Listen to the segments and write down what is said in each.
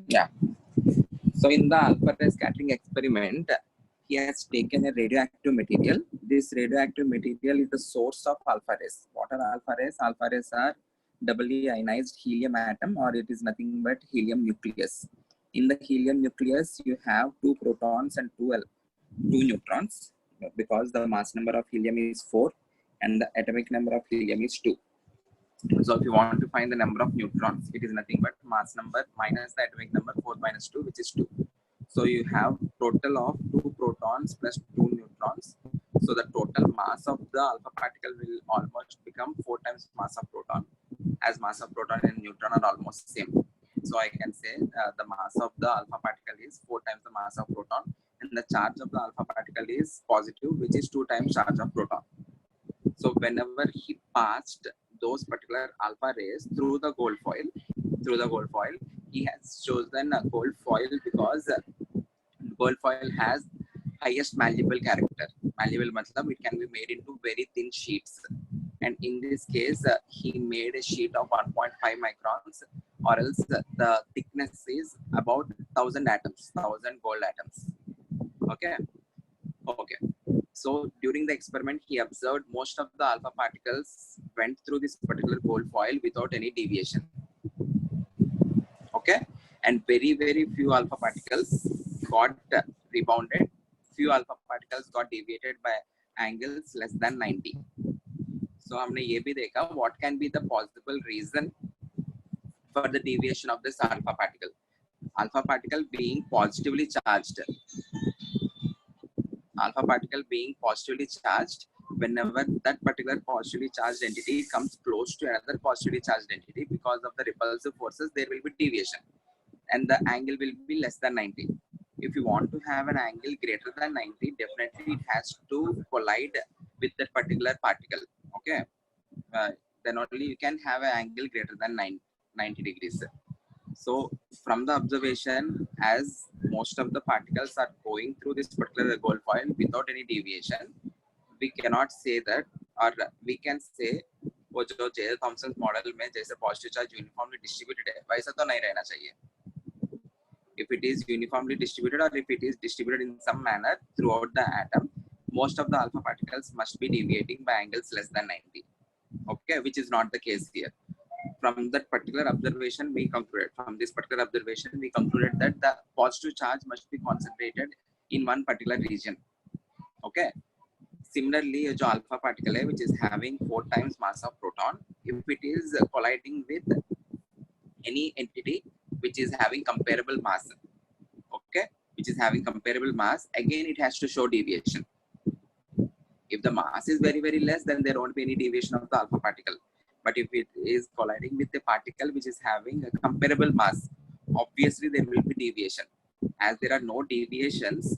Yeah. So in the alpha ray scattering experiment, he has taken a radioactive material. This radioactive material is the source of alpha rays. What are alpha rays? Alpha rays are doubly ionized helium atom, or it is nothing but helium nucleus. In the helium nucleus, you have 2 protons and 2 neutrons, because the mass number of helium is 4 and the atomic number of helium is 2. So if you want to find the number of neutrons, it is nothing but mass number minus the atomic number 4 minus 2, which is 2. So you have total of 2 protons plus 2 neutrons. So the total mass of the alpha particle will almost become 4 times mass of proton, as mass of proton and neutron are almost same. So I can say the mass of the alpha particle is 4 times the mass of proton, and the charge of the alpha particle is positive, which is 2 times charge of proton. So whenever he passed those particular alpha rays through the gold foil, he has chosen a gold foil because gold foil has highest malleable character. Malleable matlab it can be made into very thin sheets, and in this case he made a sheet of 1.5 microns, or else the thickness is about 1000 atoms, 1000 gold atoms. Okay. So during the experiment, he observed most of the alpha particles went through this particular gold foil without any deviation. Okay, and very few alpha particles got rebounded. Few alpha particles got deviated by angles less than 90. So हमने ये भी देखा what can be the possible reason for the deviation of this alpha particle. Alpha particle being positively charged. Alpha particle being positively charged, whenever that particular positively charged entity comes close to another positively charged entity, because of the repulsive forces, there will be deviation and the angle will be less than 90. If you want to have an angle greater than 90, definitely it has to collide with that particular particle. Okay, then only you can have an angle greater than 90 degrees. So from the observation, as most of the particles are going through this particular gold foil without any deviation, we cannot say that, or we can say वो जो J Thomson model में जैसे positive charge uniformly distributed है, वैसा तो नहीं रहना चाहिए. If it is uniformly distributed, or if it is distributed in some manner throughout the atom, most of the alpha particles must be deviating by angles less than 90. Okay, which is not the case here. From that particular observation, we concluded that the positive charge must be concentrated in one particular region. Okay. Similarly, जो alpha particle है, which is having 4 times mass of proton, if it is colliding with any entity which is having comparable mass, okay, which is having comparable mass, again it has to show deviation. If the mass is very less, then there won't be any deviation of the alpha particle. But if it is colliding with a particle which is having a comparable mass, obviously there will be deviation. As there are no deviations,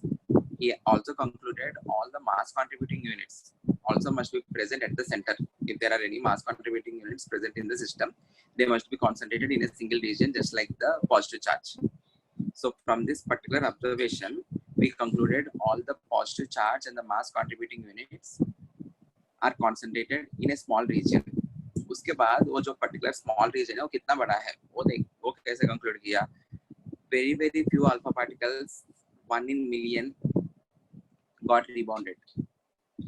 he also concluded all the mass contributing units also must be present at the center. If there are any mass contributing units present in the system, they must be concentrated in a single region, just like the positive charge. So from this particular observation, we concluded all the positive charge and the mass contributing units are concentrated in a small region. उसके बाद वो जो particular small region है वो कितना बड़ा है वो कैसे conclude किया. Very few alpha particles, 1 in million, got rebounded.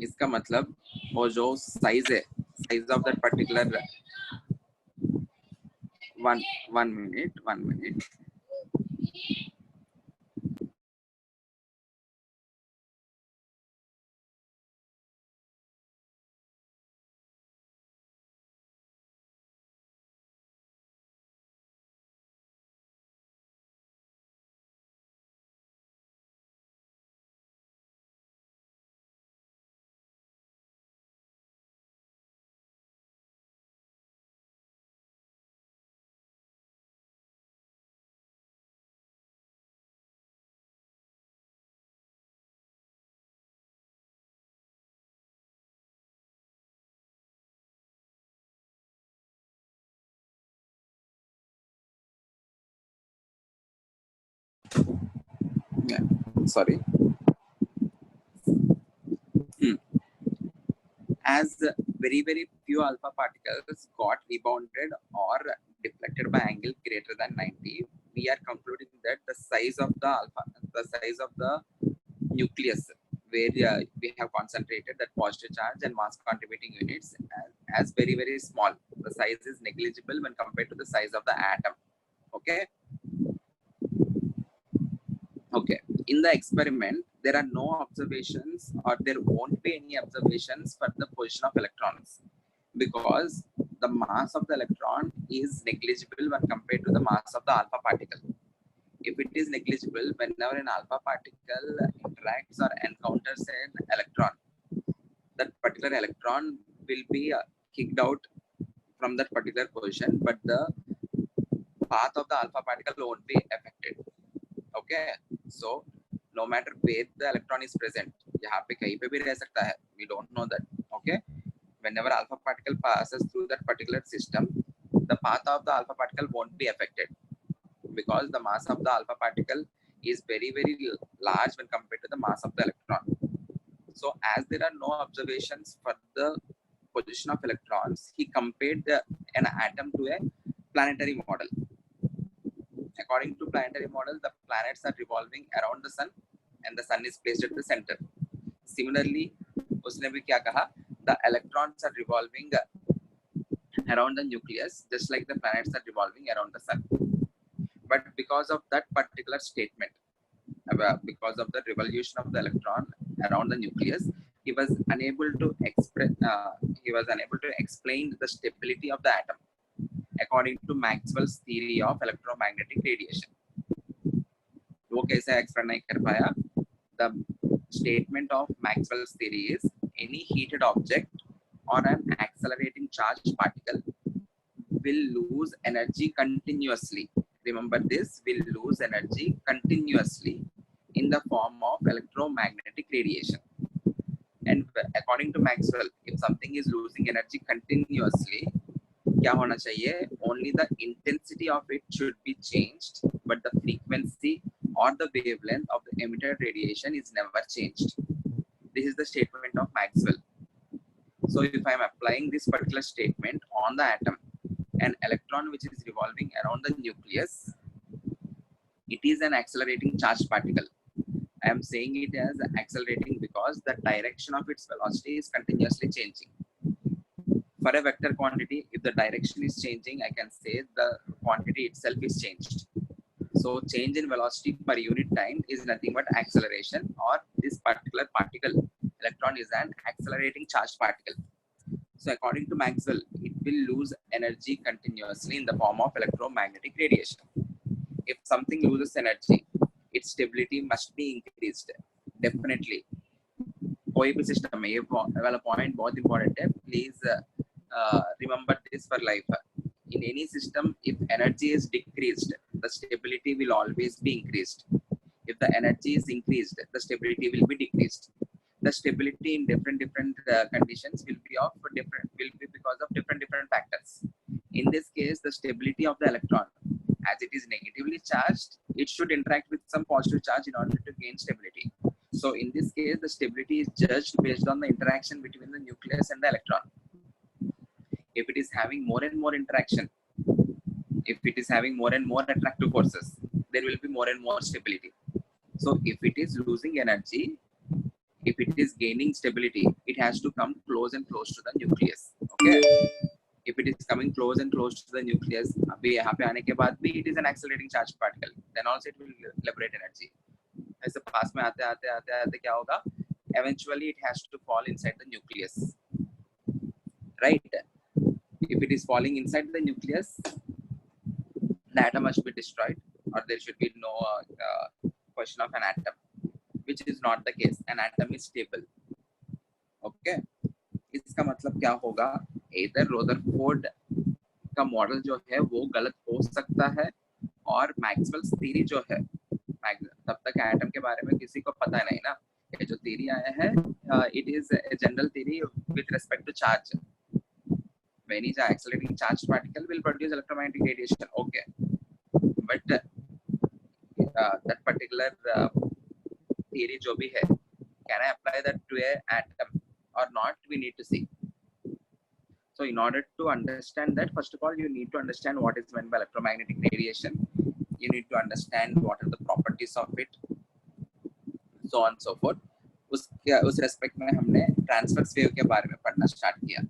इसका मतलब वो जो size है, size of that particular one minute. Yeah, sorry. As very few alpha particles got rebounded or deflected by angle greater than 90, we are concluding that the size of the nucleus where we have concentrated that positive charge and mass contributing units as very, very small. The size is negligible when compared to the size of the atom. Okay. Okay. In the experiment, there are no observations, or there won't be any observations for the position of electrons, because the mass of the electron is negligible when compared to the mass of the alpha particle. If it is negligible, whenever an alpha particle interacts or encounters an electron, that particular electron will be kicked out from that particular position, but the path of the alpha particle won't be affected. Okay, so no matter where the electron is present, यहाँ पे कहीं पे भी रह सकता है, we don't know that. Okay, whenever alpha particle passes through that particular system, the path of the alpha particle won't be affected, because the mass of the alpha particle is very, very large when compared to the mass of the electron. So as there are no observations for the position of electrons, he compared an atom to a planetary model. According to planetary model, the planets are revolving around the sun and the sun is placed at the center. Similarly, उसने भी क्या कहा, the electrons are revolving around the nucleus just like the planets are revolving around the sun. But because of that particular statement, because of the revolution of the electron around the nucleus, he was unable to explain the stability of the atom according to Maxwell's theory of electromagnetic radiation. वो कैसे explain नहीं कर पाया? The statement of Maxwell's theory is any heated object or an accelerating charged particle will lose energy continuously. Remember this, will lose energy continuously in the form of electromagnetic radiation. And according to Maxwell, if something is losing energy continuously, क्या होना चाहिए? Only the intensity of it should be changed, but the frequency or the wavelength of the emitted radiation is never changed. This is the statement of Maxwell. So if I am applying this particular statement on the atom, an electron which is revolving around the nucleus, it is an accelerating charged particle. I am saying it as accelerating because the direction of its velocity is continuously changing. For a vector quantity, if the direction is changing, I can say the quantity itself is changed. So change in velocity per unit time is nothing but acceleration, or this particular particle, electron, is an accelerating charged particle. So according to Maxwell, it will lose energy continuously in the form of electromagnetic radiation. If something loses energy, its stability must be increased. Definitely. कोई भी system में ये वाला point बहुत important है. Please remember this for life. In any system, if energy is decreased, the stability will always be increased. If the energy is increased, the stability will be decreased. The stability in different conditions will be because of different factors. In this case, the stability of the electron, as it is negatively charged, it should interact with some positive charge in order to gain stability. So in this case, the stability is judged based on the interaction between the nucleus and the electron. If it is having more and more interaction, if it is having more and more attractive forces, there will be more and more stability. So if it is losing energy, if it is gaining stability, it has to come close and close to the nucleus. Okay. If it is coming close and close to the nucleus, अभी यहाँ पे आने के बाद भी it is an accelerating charged particle. Then also it will liberate energy. ऐसे पास में आते आते क्या होगा? Eventually it has to fall inside the nucleus. Right? If it is falling inside the nucleus, the atom must be destroyed, or there should be no question of an atom, which is not the case. An atom is stable. Okay. इसका मतलब क्या होगा? Either Rutherford का model जो है वो गलत हो सकता है, और मैक्सवेल्स थ्योरी जो है, तब तक एटम के बारे में किसी को पता नहीं ना. ये जो थ्योरी आया है, it is a general theory with respect to charge. When is an accelerating charged particle will produce electromagnetic radiation. Okay, but that particular theory जो भी है, can I apply that to an atom or not? We need to see. So in order to understand that, first of all, you need to understand what is meant by electromagnetic radiation. you need to understand what are the properties of it, so on and so forth. उस respect में हमने transverse wave के बारे में पढ़ना start किया.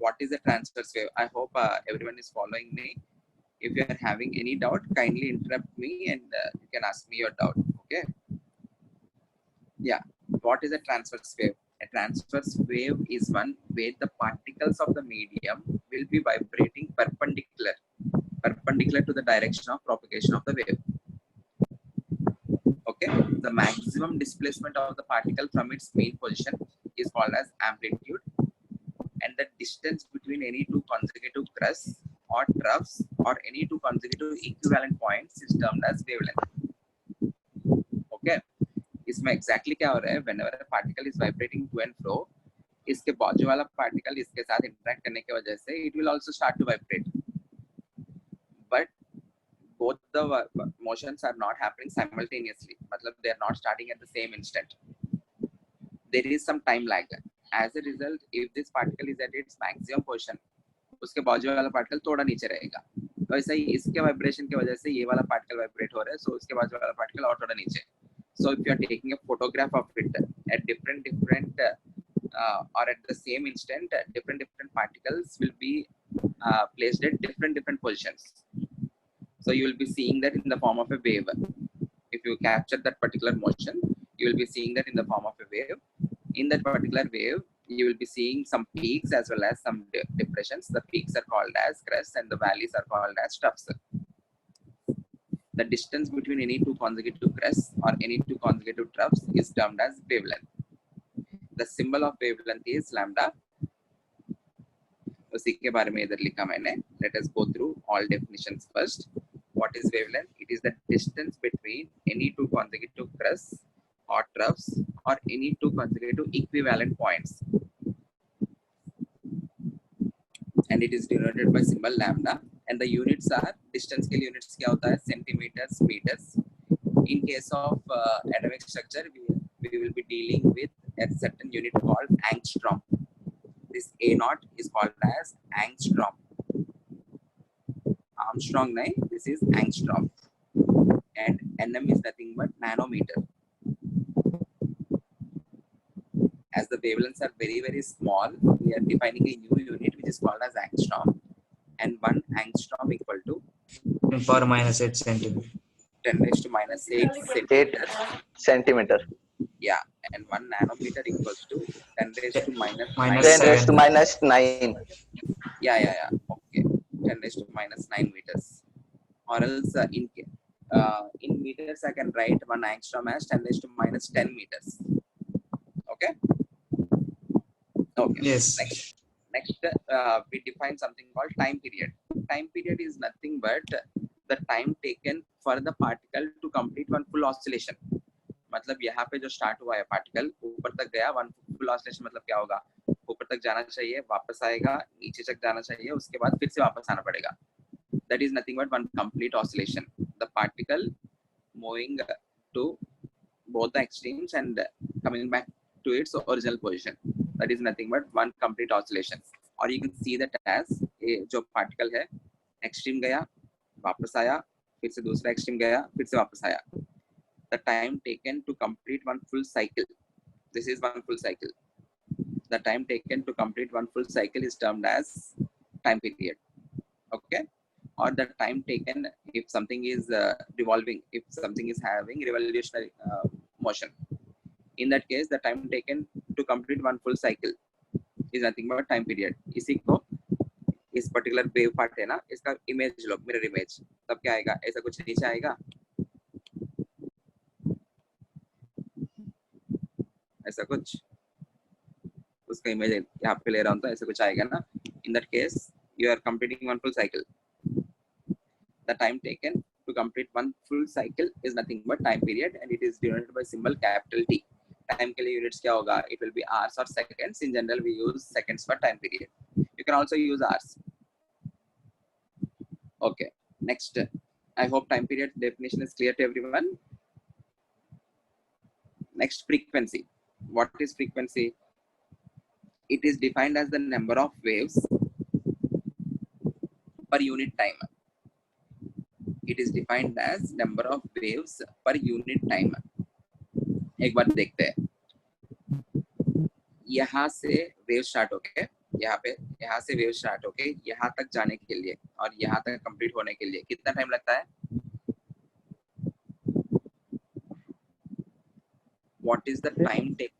What is a transverse wave? I hope everyone is following me. If you are having any doubt, kindly interrupt me and you can ask me your doubt. Okay. Yeah. What is a transverse wave? A transverse wave is one where the particles of the medium will be vibrating perpendicular to the direction of propagation of the wave. Okay. The maximum displacement of the particle from its main position is called as amplitude, and the distance between any two consecutive crests or troughs or any two consecutive equivalent points is termed as wavelength. Okay. इसमें exactly क्या हो रहा है? Whenever a particle is vibrating to and fro, इसके बाजू वाला particle इसके साथ interact करने की वजह से it will also start to vibrate. But both the motions are not happening simultaneously. मतलब they are not starting at the same instant. There is some time lag. As a result, if this particle is at its maximum position, उसके बाजू वाला particle थोड़ा नीचे रहेगा. वैसे ही इसके vibration की वजह से ये वाला पार्टिकल वाइब्रेट हो रहा है, सो उसके बाजू वाला पार्टिकल और थोड़ा नीचे. So if you are taking a photograph of it at different or at the same instant, different particles will be placed at different positions. So you will be seeing that in the form of a wave. If you capture that particular motion, you will be seeing that in the form of a wave. In that particular wave, you will be seeing some peaks as well as some depressions. The peaks are called as crests and the valleys are called as troughs. The distance between any two consecutive crests or any two consecutive troughs is termed as wavelength. The symbol of wavelength is lambda. उसी के बारे में इधर लिखा मैंने. Let us go through all definitions first. What is wavelength? It is the distance between any two consecutive crests or troughs or any two consecutive equivalent points, and it is denoted by symbol lambda. And the units are, distance के units क्या होता है? Centimeters, meters. In case of atomic structure, we will be dealing with a certain unit called angstrom. This A naught is called as angstrom. Armstrong nahi, this is angstrom. And nm is nothing but nanometer. As the wavelengths are very small, we are defining a new unit which is called as angstrom. And 1 angstrom equal to 10 power minus 8 centimeter. 10 raised to minus 8 centimeter. 8 centimeter. Yeah, and 1 nanometer equals to 10 raised to minus 10 raised to minus 9. Yeah. Okay, 10 raised to minus 9 meters. Or else in meters I can write 1 angstrom as 10 raised to minus 10 meters. Okay. Okay. Yes. Next, we define something called time period. Time period is nothing but the time taken for the particle to complete one full oscillation. मतलब यहाँ पे जो start हुआ है particle ऊपर तक गया, one full oscillation मतलब क्या होगा? ऊपर तक जाना चाहिए, वापस आएगा, नीचे तक जाना चाहिए, उसके बाद फिर से वापस आना पड़ेगा. That is nothing but one complete oscillation. The particle moving to both the extremes and coming back to its original position. That is nothing but one complete oscillation. Or you can see that as जो particle है, extreme गया, वापस आया, फिर से दूसरा extreme गया, फिर से वापस आया. The time taken to complete one full cycle. This is one full cycle. The time taken to complete one full cycle is termed as time period. Okay. Or the time taken if something is revolving, if something is having revolutionary motion. In that case, the time taken to complete one full cycle is nothing but time period. इसी को इस particular wave part है ना, इसका image लो, mirror image. तब क्या आएगा? ऐसा कुछ नीचे आएगा, ऐसा कुछ, उसका इमेज यहाँ पे ले रहा हूँ तो ऐसा कुछ आएगा ना. In that case, you are completing one full cycle. The time taken to complete one full cycle is nothing but time period, and it is denoted by symbol capital T. Time के लिए units क्या होगा? It will be hours or seconds. In general, we use seconds for time period. You can also use hours. Okay. Next, I hope time period definition is clear to everyone. Next, frequency. What is frequency? It is defined as the number of waves per unit time. it is defined as number of waves per unit time. एक बार देखते हैं, यहाँ से wave start होके यहाँ से wave start होके यहाँ तक जाने के लिए और यहाँ तक कंप्लीट होने के लिए कितना टाइम लगता है? What is the time take?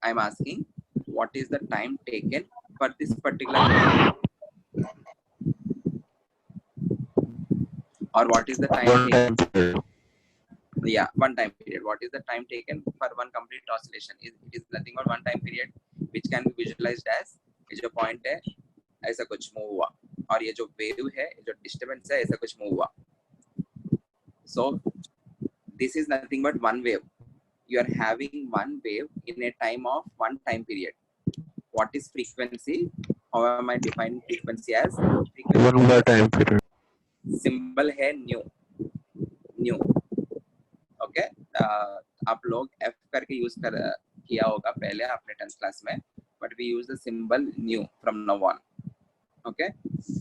I am asking, what is the time taken for this particular or what is the time taken? Yeah, one time period. What is the time taken for one complete oscillation? It is nothing but one time period which can be visualized as ये जो point है ऐसा कुछ move हुआ और ये जो wave है जो disturbance है ऐसा कुछ move हुआ. So this is nothing but one wave. You are having one wave in a time of one time period. What is frequency? How am I defining frequency as? Frequency One more time period. symbol है new. Okay आप लोग F करके use किया होगा पहले आपने 10th class में, but we use the symbol nu from now on. Okay,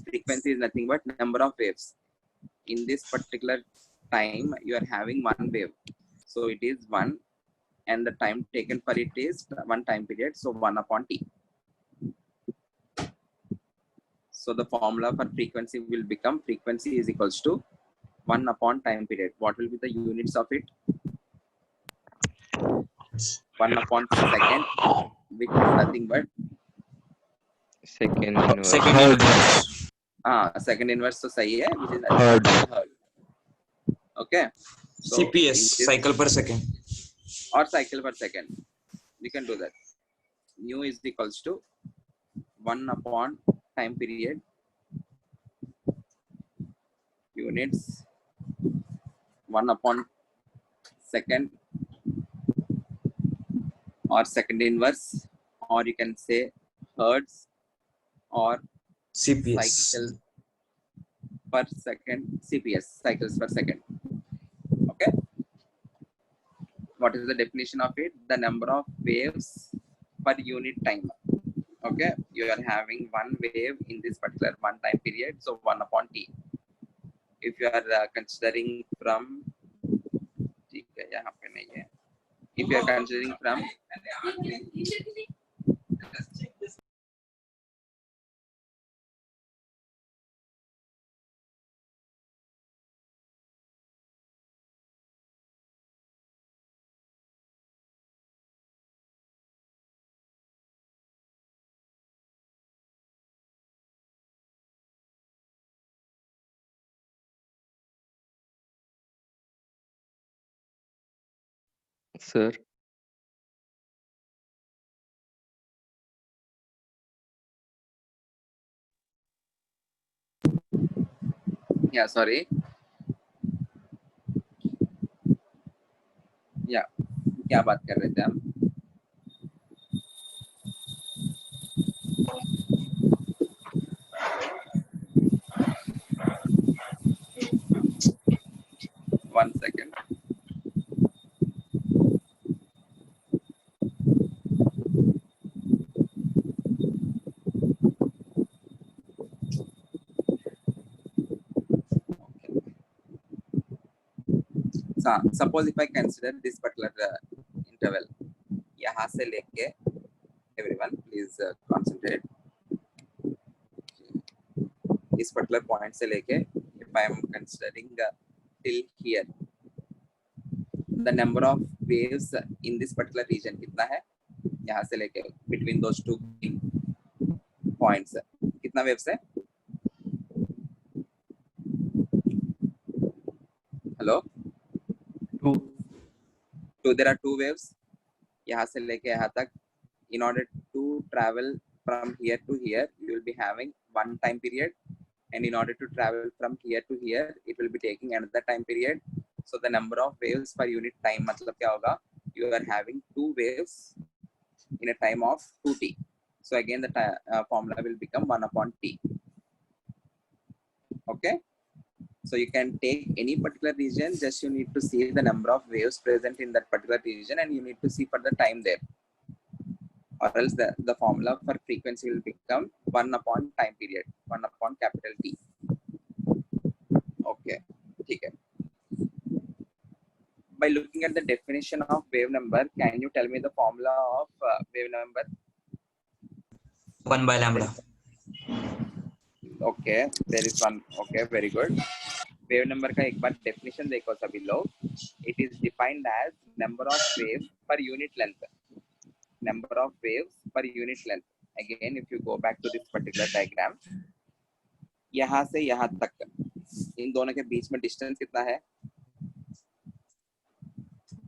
frequency is nothing but number of waves. In this particular time you are having one wave, so it is 1 and the time taken for it is one time period, so 1 upon t. So the formula for frequency will become frequency is equals to 1 upon time period. What will be the units of it? 1 upon second, which is nothing but second inverse. second inverse तो सही है, which is nothing but hertz. Okay. So CPS, cycle per second. Or cycle per second. We can do that. Nu is equals to 1 upon time period. Units 1 upon second or second inverse, or you can say hertz or CPS. cycle per second, CPS, cycles per second. Okay. What is the definition of it? The number of waves per unit time. Okay, you are having one wave in this particular one time period, so 1 upon t. If you are considering from, if you are considering from Sir, yeah, sorry, yeah, क्या बात कर रहे थे हम? One second. So, suppose if I consider this particular interval, यहाँ से लेके, everyone please concentrate. इस particular point से लेके, if I am considering till here, the number of waves in this particular region कितना है? यहाँ से लेके between those two points कितना waves है? Hello? Two. There are two waves. यहाँ से लेके यहाँ तक. In order to travel from here to here, you will be having one time period, and in order to travel from here to here, it will be taking another time period. So the number of waves per unit time मतलब क्या होगा? You are having two waves in a time of 2t. So again the formula will become 1 upon t. Okay. So you can take any particular region, just you need to see the number of waves present in that particular region and you need to see for the time there. Or else the formula for frequency will become 1 upon time period, 1 upon capital T. Okay. by looking at the definition of wave number, can you tell me the formula of wave number? 1 by lambda. Okay, there is one. Okay, very good. Wave number का एक बार definition देखो सभी लोग. It is defined as number of waves per unit length. Number of waves per unit length. Again, if you go back to this particular diagram, यहाँ से यहाँ तक इन दोनों के बीच में distance कितना है?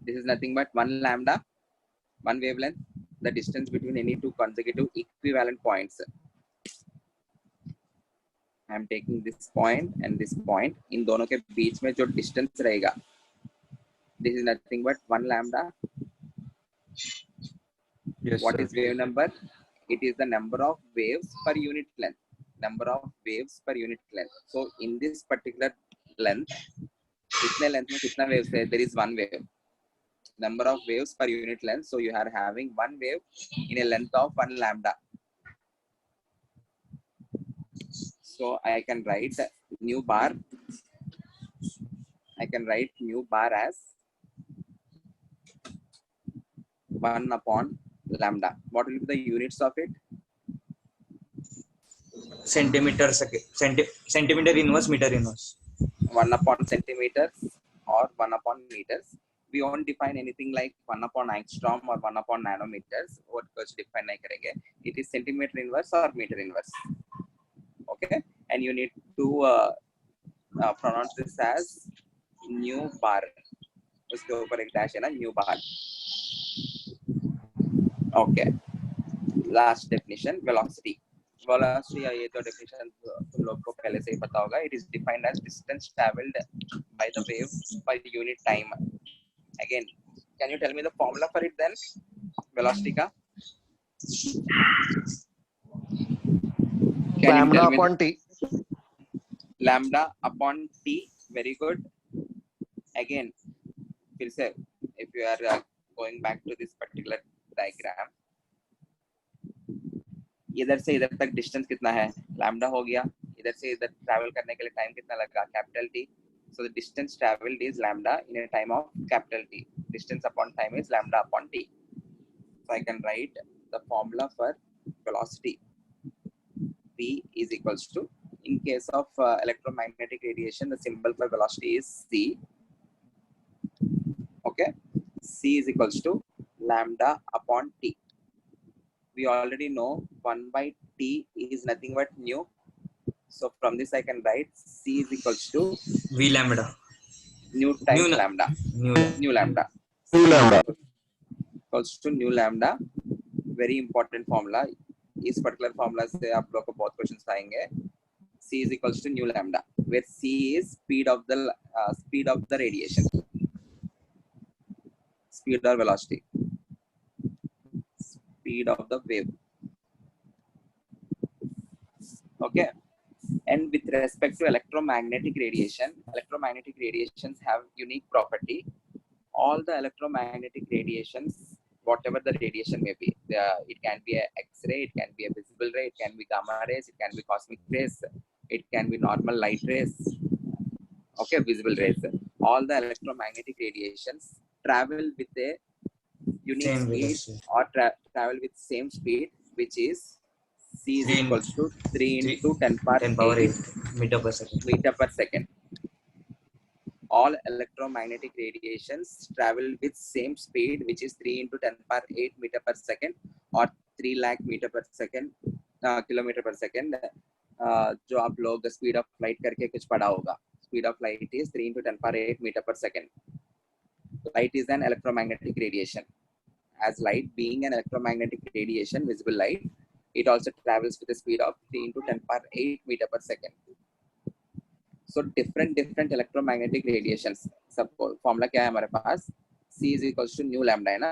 This is nothing but 1 lambda, 1 wavelength, the distance between any two consecutive equivalent points. I am taking this point and this point. इन दोनों के बीच में जो distance रहेगा, this is nothing but 1 lambda. Yes, What sir. is wave number? It is the number of waves per unit length. Number of waves per unit length. So in this particular length, कितने length में कितना waves है? There is one wave. Number of waves per unit length. So you are having one wave in a length of 1 lambda. So I can write new bar. I can write new bar as 1 upon lambda. What will be the units of it? Centimeter second. Centimeter inverse, meter inverse. 1 upon centimeters or 1 upon meters. We won't define anything like 1 upon angstrom or 1 upon nanometers. What कुछ define नहीं करेंगे. It is centimeter inverse or meter inverse. Okay, and you need to pronounce this as new bar. उसके ऊपर एक dash है ना, new bar. Okay, last definition, velocity. Velocity ये तो definition तुम लोग को पहले से ही पता होगा. It is defined as distance traveled by the wave by unit time. Again, can you tell me the formula for it then? Velocity का? Lambda upon t. Lambda upon t. Very good. Again, फिर से, if you are going back to this particular diagram, इधर से इधर तक distance कितना है? Lambda हो गया. इधर से इधर travel करने के लिए time कितना लगा? Capital T. So the distance traveled is lambda in a time of capital T. Distance upon time is lambda upon t. So I can write the formula for velocity. V is equals to, in case of electromagnetic radiation, the symbol for velocity is C. Okay, C is equals to lambda upon t. We already know 1 by t is nothing but nu. So from this I can write C is equals to V lambda. nu times lambda. New lambda. New lambda. Equals to nu lambda. Very important formula. इस particular formula से आप लोगों को बहुत questions आएंगे. C is equals to nu lambda, where C is speed of the radiation, speed or velocity, speed of the wave. Okay. And with respect to electromagnetic radiations have unique property. All the electromagnetic radiations, whatever the radiation may be, it can be an X-ray, it can be a visible ray, it can be gamma rays, it can be cosmic rays, it can be normal light rays. Okay, visible rays. All the electromagnetic radiations travel with a unique Same speed velocity. or travel with same speed, which is C is 3 equals to 3 into 10 10 power 8 8 meter per second. meter per second. All electromagnetic radiations travel with same speed, which is 3 into 10 power 8 meter per second or 3 lakh meter per second, kilometer per second. जो आप लोग speed of light करके कुछ पढ़ा होगा. Speed of light is 3 into 10 power 8 meter per second. Light is an electromagnetic radiation. As light being an electromagnetic radiation, visible light, it also travels with a speed of 3 into 10 power 8 meter per second. So different electromagnetic radiations. Suppose formula क्या है हमारे पास? C is equals to nu lambda है ना?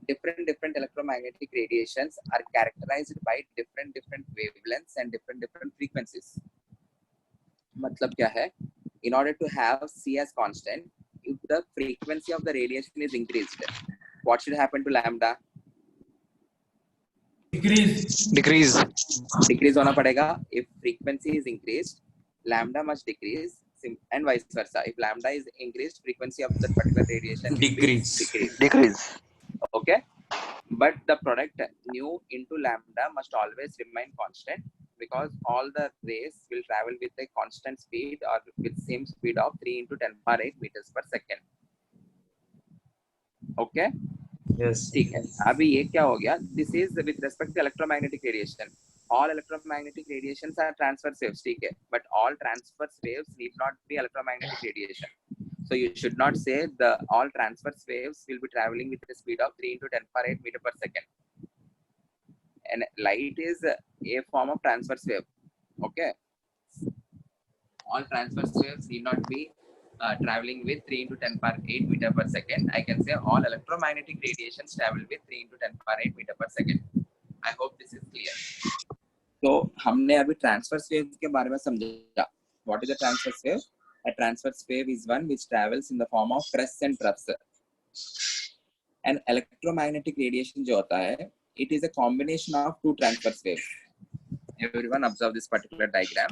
Different electromagnetic radiations are characterized by different wavelengths and different frequencies. मतलब क्या है? In order to have C as constant, if the frequency of the radiation is increased, what should happen to lambda? Decrease होना पड़ेगा. If frequency is increased, lambda must decrease. and vice versa. If lambda is increased, frequency of that particular radiation will Decrease. be decreased. Decrease. Okay, but the product nu into lambda must always remain constant, because all the rays will travel with a constant speed or with same speed of 3 into 10 power 8 meters per second. Okay, Yes. ठीक है. अभी ये क्या हो गया? This is with respect to electromagnetic radiation. All electromagnetic radiations are transverse waves, ठीक है, but all transverse waves need not be electromagnetic radiation. So you should not say the all transverse waves will be traveling with a speed of 3 into 10 power 8 meter per second. And light is a form of transverse wave. Okay, all transverse waves need not be traveling with 3 into 10 power 8 meter per second. I can say all electromagnetic radiations travel with 3 into 10 power 8 meter per second. I hope this is clear. तो हमने अभी transverse waves के बारे में समझा. What is a transverse wave? A transverse wave is one which travels in the form of crests and troughs. And electromagnetic radiation जो होता है, it is a combination of two transverse waves. Everyone observe this particular diagram.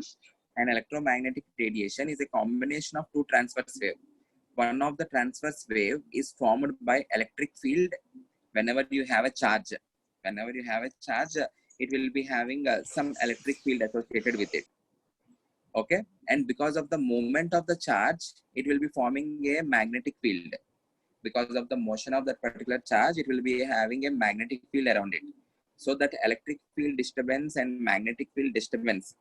An electromagnetic radiation is a combination of two transverse waves. One of the transverse wave is formed by electric field whenever you have a charge. Whenever you have a charge, it will be having some electric field associated with it. Okay, and because of the movement of the charge, it will be forming a magnetic field. Because of the motion of that particular charge, it will be having a magnetic field around it. So that electric field disturbance and magnetic field disturbance.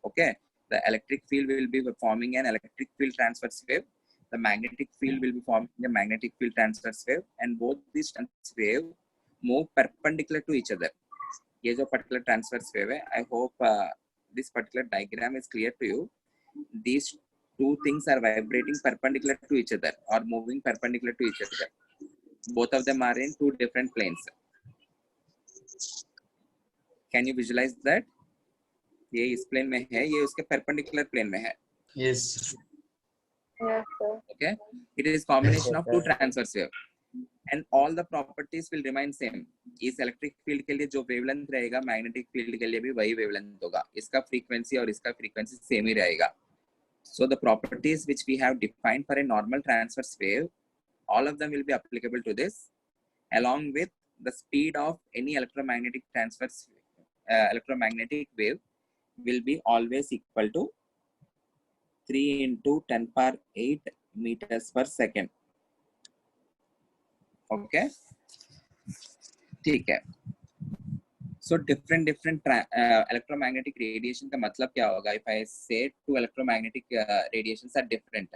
Okay, the electric field will be forming an electric field transverse wave. The magnetic field will be forming a magnetic field transverse wave, and both these transverse wave move perpendicular to each other. ये जो particular transverse wave है, I hope this particular diagram is clear to you. These two things are vibrating perpendicular to each other or moving perpendicular to each other. Both of them are in two different planes. Can you visualize that? ये इस plane में है, ये उसके perpendicular plane में है. Yes. Yes, sir. Okay, it is combination of two transverse wave, and all the properties will remain same. इस electric field के लिए जो wavelength रहेगा, magnetic field के लिए भी वही wavelength होगा. इसका frequency और इसका frequency same ही रहेगा. So the properties which we have defined for a normal transverse wave, all of them will be applicable to this, along with the speed of any electromagnetic transverse electromagnetic wave will be always equal to 3 into 10 power 8 meters per second. Okay, ठीक है. So different electromagnetic radiation का मतलब क्या होगा? If I say two electromagnetic radiations are different,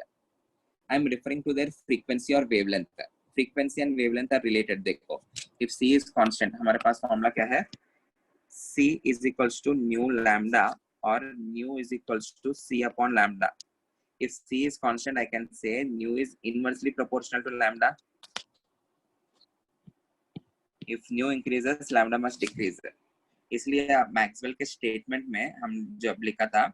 I am referring to their frequency or wavelength. Frequency and wavelength are related. देखो, if C is constant, हमारे पास formula क्या है? C is equals to nu lambda, or nu is equals to C upon lambda. If C is constant, I can say nu is inversely proportional to lambda. If nu increases, lambda must decrease. इसलिए Maxwell के statement में हम जब लिखा था,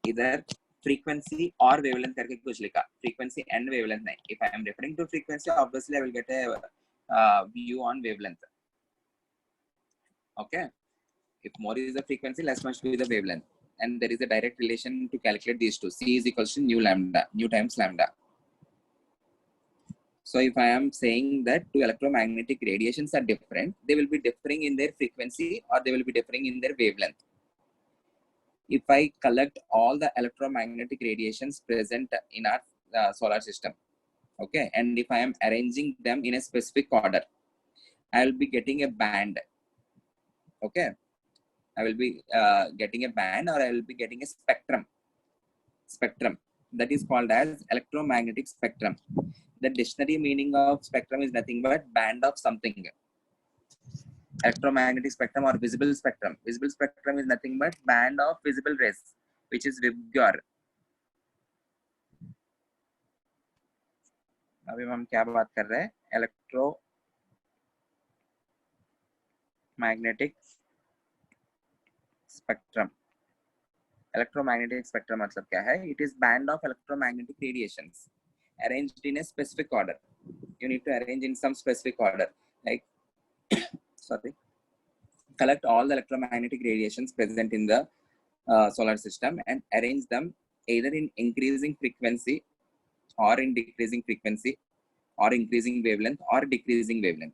इधर frequency और wavelength करके कुछ लिखा, frequency and wavelength नहीं. If I am referring to frequency, obviously I will get a view on wavelength. Okay, if more is the frequency, less must be the wavelength, and there is a direct relation to calculate these two. C is equals to nu lambda, nu times lambda. So if I am saying that two electromagnetic radiations are different, they will be differing in their frequency or they will be differing in their wavelength. If I collect all the electromagnetic radiations present in our solar system, okay, and if I am arranging them in a specific order, I will be getting a band. Okay, I will be getting a band, or I will be getting a spectrum. That is called as electromagnetic spectrum. The dictionary meaning of spectrum is nothing but band of something. Electromagnetic spectrum or visible spectrum. Visible spectrum is nothing but band of visible rays, which is VIBGYOR. अभी हम क्या बात कर रहे हैं? Electromagnetic spectrum. Electromagnetic spectrum मतलब क्या है? It is band of electromagnetic radiations arranged in a specific order. You need to arrange in some specific order. Like, sorry, collect all the electromagnetic radiations present in the solar system and arrange them either in increasing frequency or in decreasing frequency or increasing wavelength or decreasing wavelength.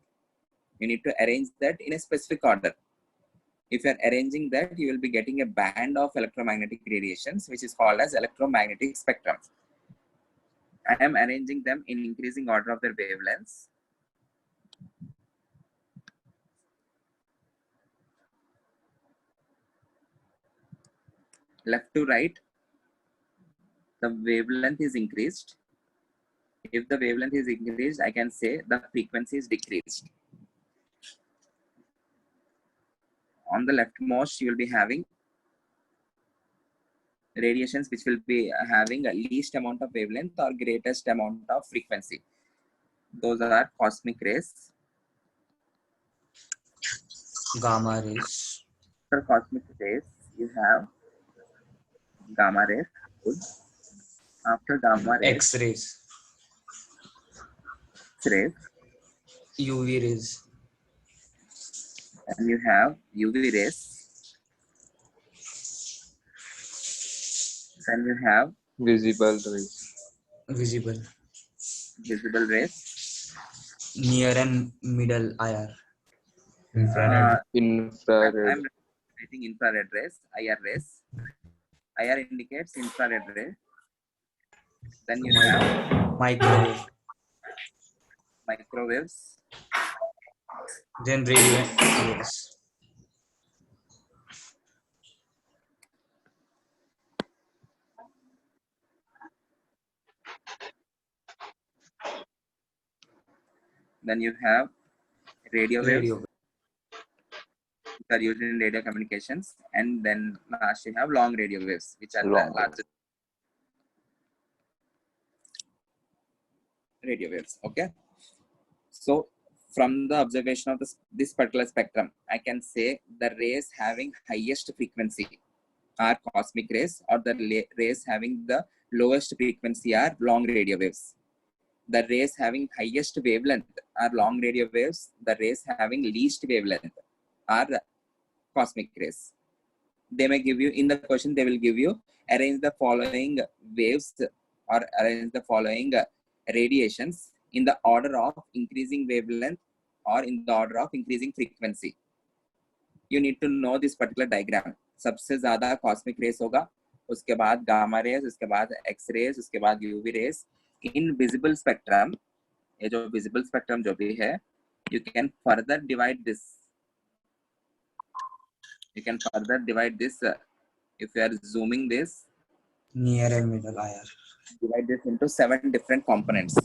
You need to arrange that in a specific order. If you are arranging that, you will be getting a band of electromagnetic radiations, which is called as electromagnetic spectrum. I am arranging them in increasing order of their wavelengths. Left to right, the wavelength is increased. If the wavelength is increased, I can say the frequency is decreased. On the leftmost, you will be having radiations which will be having a least amount of wavelength or greatest amount of frequency. Those are cosmic rays. Gamma rays. For cosmic rays, you have gamma rays. Good. After gamma rays, X-rays. X-rays, UV rays. and you have UV rays. Then you have Visible rays. Visible. visible rays. Near and middle IR. Infrared. I'm writing infrared rays, IR rays. IR indicates infrared ray. Then you have Microwave. microwaves. Then radio waves. Then you have radio waves. Radio. Which are used in radio communications, and then last you have long radio waves, which are Long the largest radio waves. Okay, so from the observation of this particular spectrum, I can say the rays having highest frequency are cosmic rays, or the rays having the lowest frequency are long radio waves. The rays having highest wavelength are long radio waves. The rays having least wavelength are cosmic rays. They may give you, in the question, they will give you arrange the following waves or arrange the following radiations in the order of increasing wavelength or in the order of increasing frequency. You need to know this particular diagram. सबसे ज़्यादा cosmic rays होगा, उसके बाद gamma rays, उसके बाद X rays, उसके बाद UV rays. In visible spectrum, ये जो visible spectrum जो भी है, you can further divide this. You can further divide this. If you are zooming this, Near and middle IR. divide this into 7 different components.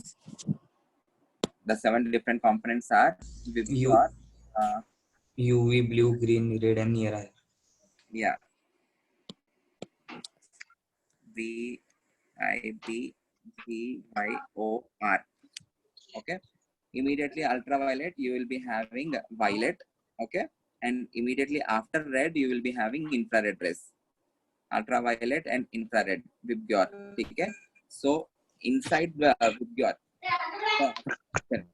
The 7 different components are UV, blue, green, red, and near IR. yeah, V, I, B, G, Y, O, R. Okay. Immediately ultraviolet, you will be having violet. Okay. And immediately after red, you will be having infrared rays. Ultraviolet and infrared, VIBGYOR. Okay. So inside the VIBGYOR,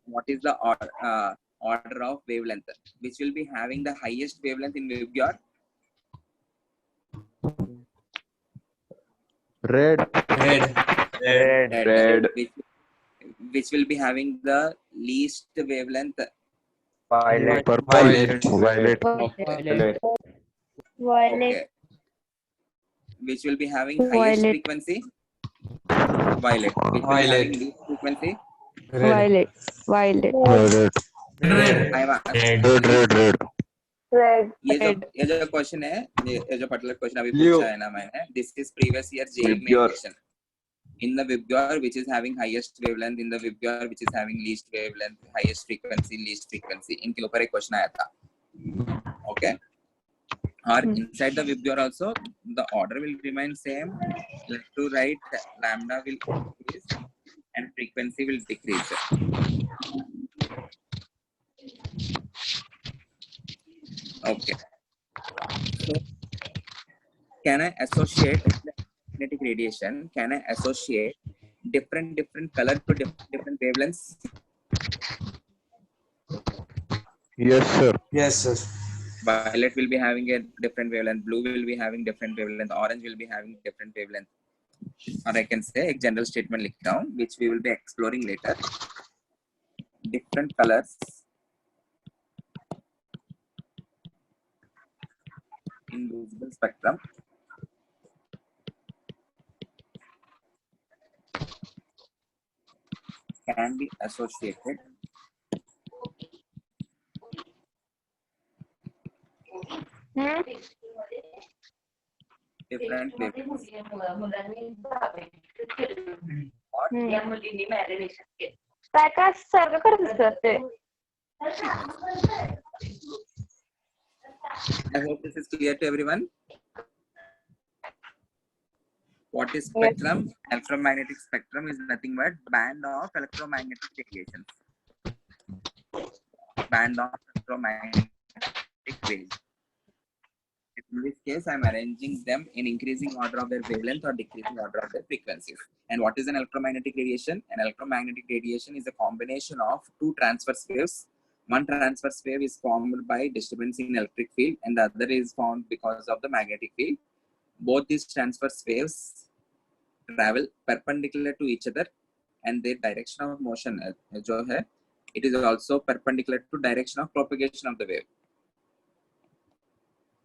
what is the order of wavelength? Which will be having the highest wavelength in VIBGYOR? Red. Red. Which will be having the least wavelength? Violet. Purple. Violet. Okay. Violet. Okay. Which will be having highest Violet. frequency? Violet. Which will be having least frequency? Violet. Violet. Violet. I am asking Red. Red. ये जो question है, ये जो particular question अभी पूछा है ना मैंने, this is previous year JEE में question. In the VIBGYOR, which is having highest wavelength, in the VIBGYOR, which is having least wavelength, highest frequency, least frequency. इनके ऊपर एक क्वेश्चन आया था. Okay. Or inside the VIBGYOR also, the order will remain same. Left to right, lambda will increase and frequency will decrease. Okay. So, can I associate magnetic radiation? Can I associate different color to different wavelengths? Yes, sir. Yes, sir. Violet will be having a different wavelength, blue will be having different wavelength, orange will be having different wavelength. or I can say एक general statement लिखता हूँ, which we will be exploring later. Different colors in visible spectrum can be associated different wavelengths. काय काय सारखं करत असतात ते. I hope this is clear to everyone. What is spectrum? Electromagnetic spectrum is nothing but band of electromagnetic radiations. Band of electromagnetic waves. In this case, I'm arranging them in increasing order of their wavelength or decreasing order of their frequencies. And what is an electromagnetic radiation? An electromagnetic radiation is a combination of two transverse waves. One transverse wave is formed by disturbance in electric field, and the other is formed because of the magnetic field. Both these transverse waves travel perpendicular to each other, and their direction of motion जो है, it is also perpendicular to direction of propagation of the wave.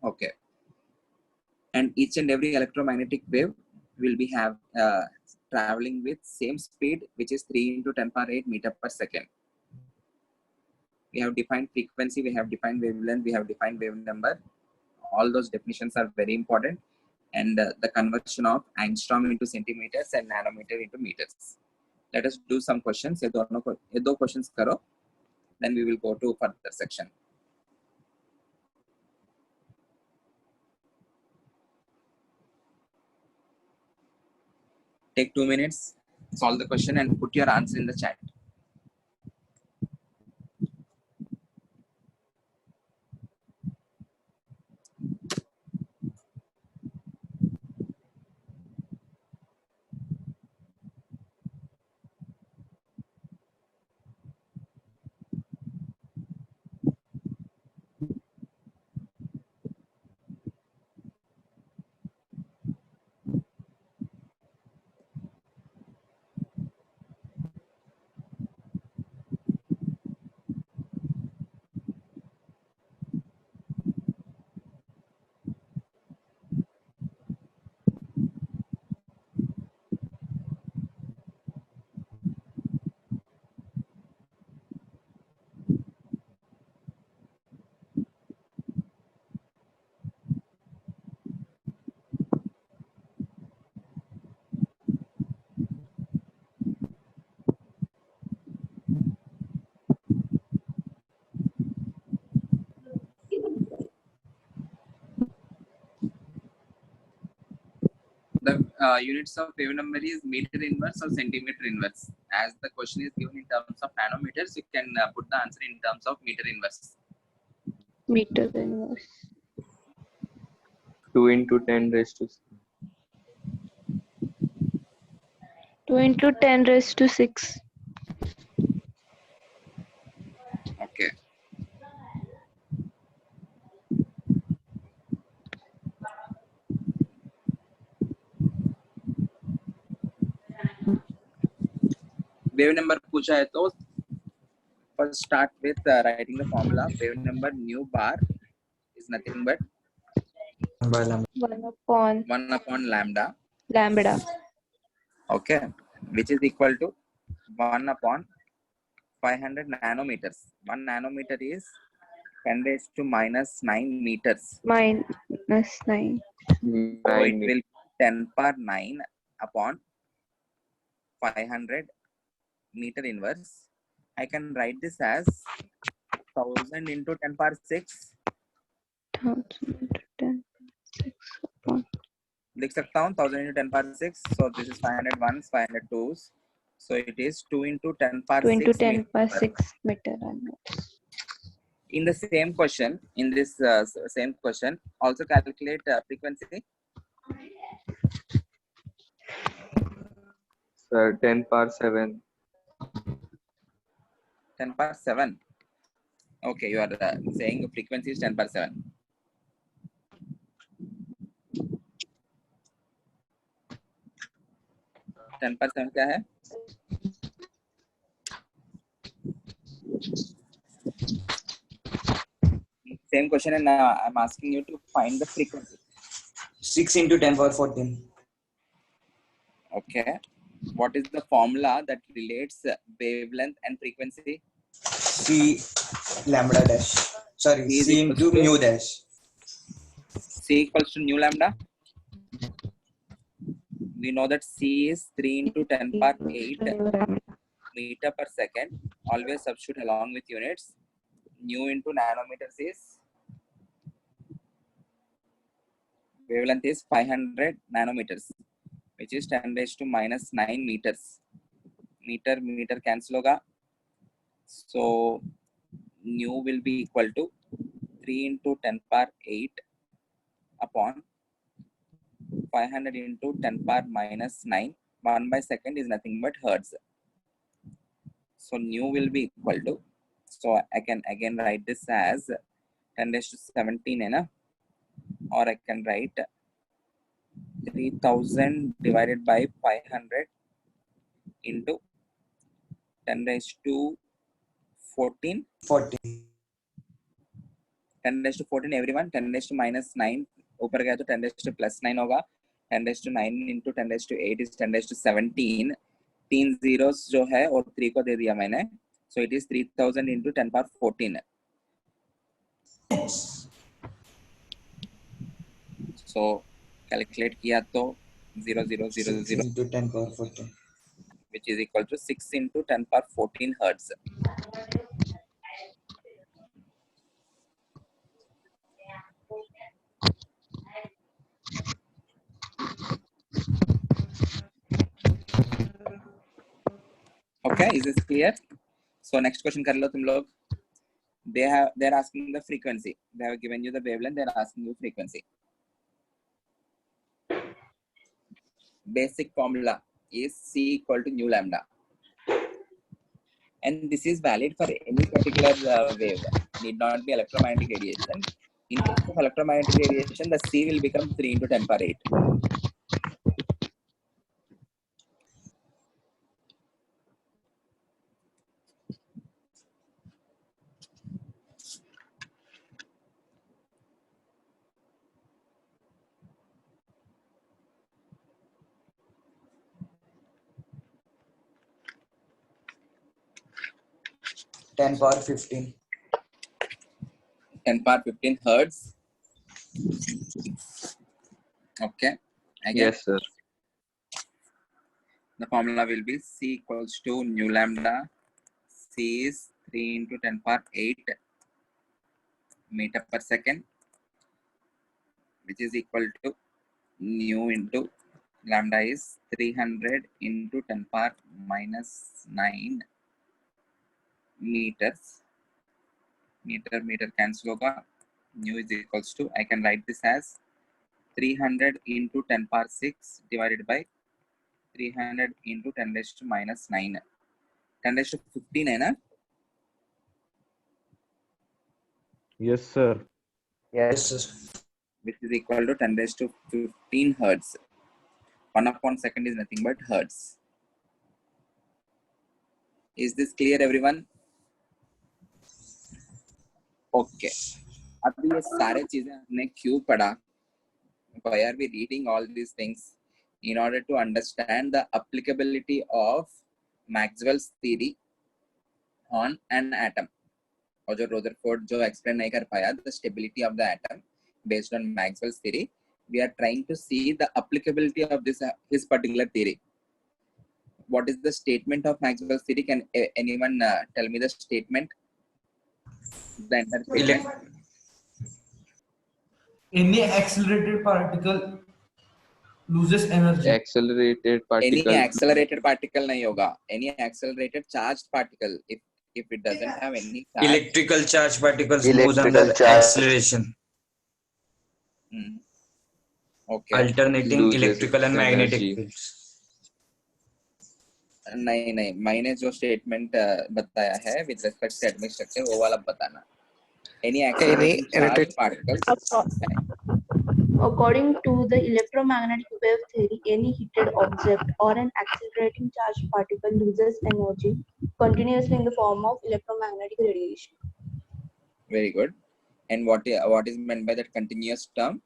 Okay. And each and every electromagnetic wave will be traveling with same speed, which is 3 into 10 power 8 meter per second. We have defined frequency, we have defined wavelength, we have defined wave number. All those definitions are very important. And the conversion of angstrom into centimeters and nanometer into meters. Let us do some questions. ये दो questions करो. Then we will go to further section. Take 2 minutes, solve the question and put your answer in the chat. The units of wave number is meter inverse or centimeter inverse. As the question is given in terms of nanometers, you can put the answer in terms of meter inverse. Meter inverse. 2 into 10 raised to 2 into 10 raised to 6. Okay. Wave number पूछा है तो first start with writing the formula. Wave number nu bar is nothing but 1 upon lambda. Lambda. Okay, which is equal to 1 upon 500 nanometers. 1 nanometer is 10 raised to minus 9 meters. Minus 9. So it will be 10 power 9 upon 500 meter inverse. I can write this as 1000 into 10 power 6. 1000 into 10 6 upon. लिख सकता हूँ 1000 into 10 power 6. So this is 500 ones, 500 twos. So it is 2 into 10 power 2 into 6 10 power meter. 6 meter. In the same question, in this same question, also calculate frequency. Sir, 10 power 7. 10 power 7. Okay, you are saying the frequency is 10 power 7. 10/7 क्या है? Same question, and I'm asking you to find the frequency. 6 into 10 power 14. Okay. What is the formula that relates wavelength and frequency? C lambda dash. Sorry, C is C equals into to- mu dash. C equals to nu lambda. We know that C is 3 into 10 power 8 meter per second. Always substitute along with units. Nu into nanometers is wavelength is 500 nanometers, which is 10 raised to minus 9 meters. Meter cancel होगा. So nu will be equal to 3 into 10 power 8 upon 500 into 10 power minus 9. 1 by second is nothing but hertz. So nu will be equal to, so I can again write this as 10 raised to 17 है ना, or I can write 3000 divided by 500 into 10 raised to 14. 14. 10 raised to 14 everyone. 10 raised to minus 9 ऊपर गया तो 10 raised to plus 9 होगा. 10 raised to 9 into 10 raised to 8 is 10 raised to 17. 3 zeros जो है और 3 को दे दिया मैंने. So it is 3000 into 10 power 14. So calculate किया तो 0000 6 into 10 power 14. which is equal to 6 into 10 power 14 hertz. Okay, is this clear? So next question कर लो तुम लोग. They're asking the frequency. They have given you the wavelength. They're asking you frequency. Basic formula is C equal to nu lambda, and this is valid for any particular wave. Need not be electromagnetic radiation. In case of electromagnetic radiation, the C will become 3 into 10 power 8. Ten power 15. 10 power 15 hertz. Okay. Again, Yes, sir. the formula will be C equals to nu lambda. C is 3 into 10 power 8 meter per second, which is equal to nu into lambda is 300 into 10 power minus 9 meters. Meter cancel होगा. Nu is equals to, I can write this as 300 into 10 power 6 divided by 300 into 10 raised to minus 9. 10 raised to 15 है ना? Yes, sir. Yes, sir. Which is equal to 10 raised to 15 hertz. 1 upon second is nothing but hertz. Is this clear, everyone? Okay. अभी ये सारे चीजें हमने क्यों पढ़ा? Why are we reading all these things? In order to understand the applicability of Maxwell's theory on an atom. और जो Rutherford जो explain नहीं कर पाया, the stability of the atom based on Maxwell's theory, we are trying to see the applicability of this his particular theory. What is the statement of Maxwell's theory? Can anyone tell me the statement? The entire statement. Any accelerated particle loses energy. Accelerated Any particle. accelerated particle नहीं होगा. Any accelerated charged particle, if it doesn't have any charge. Electrical charge particles moves Electrical under charge. acceleration. Okay. Alternating Loses electrical and magnetic energy. fields. नहीं मैंने जो statement बताया है with respect to atomic structure वो वाला बताना. Any accelerated charged particles According to the electromagnetic wave theory, any heated object or an accelerating charged particle loses energy continuously in the form of electromagnetic radiation. Very good. And what is meant by that continuous term?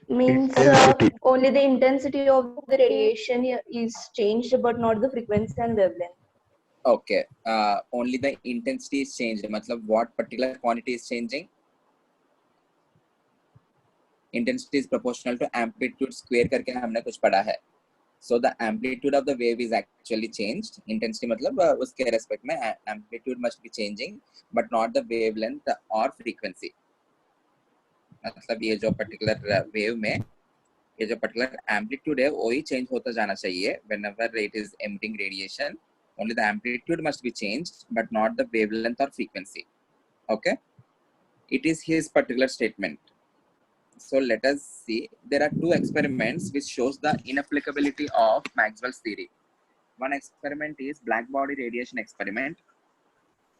Means Intensity. only the intensity of the radiation is changed, but not the frequency and wavelength. Okay. Only the intensity is changed. मतलब what particular quantity is changing? Intensity is proportional to amplitude square करके हमने कुछ पढ़ा है. So the amplitude of the wave is actually changed. Intensity मतलब उसके respect में amplitude must be changing, but not the wavelength or frequency. मतलब ये जो particular wave में ये जो particular amplitude है वही change होता जाना चाहिए whenever it is emitting radiation. Only the amplitude must be changed, but not the wavelength or frequency. Okay, it is his particular statement. So let us see. There are two experiments which shows the inapplicability of Maxwell's theory. One experiment is black body radiation experiment,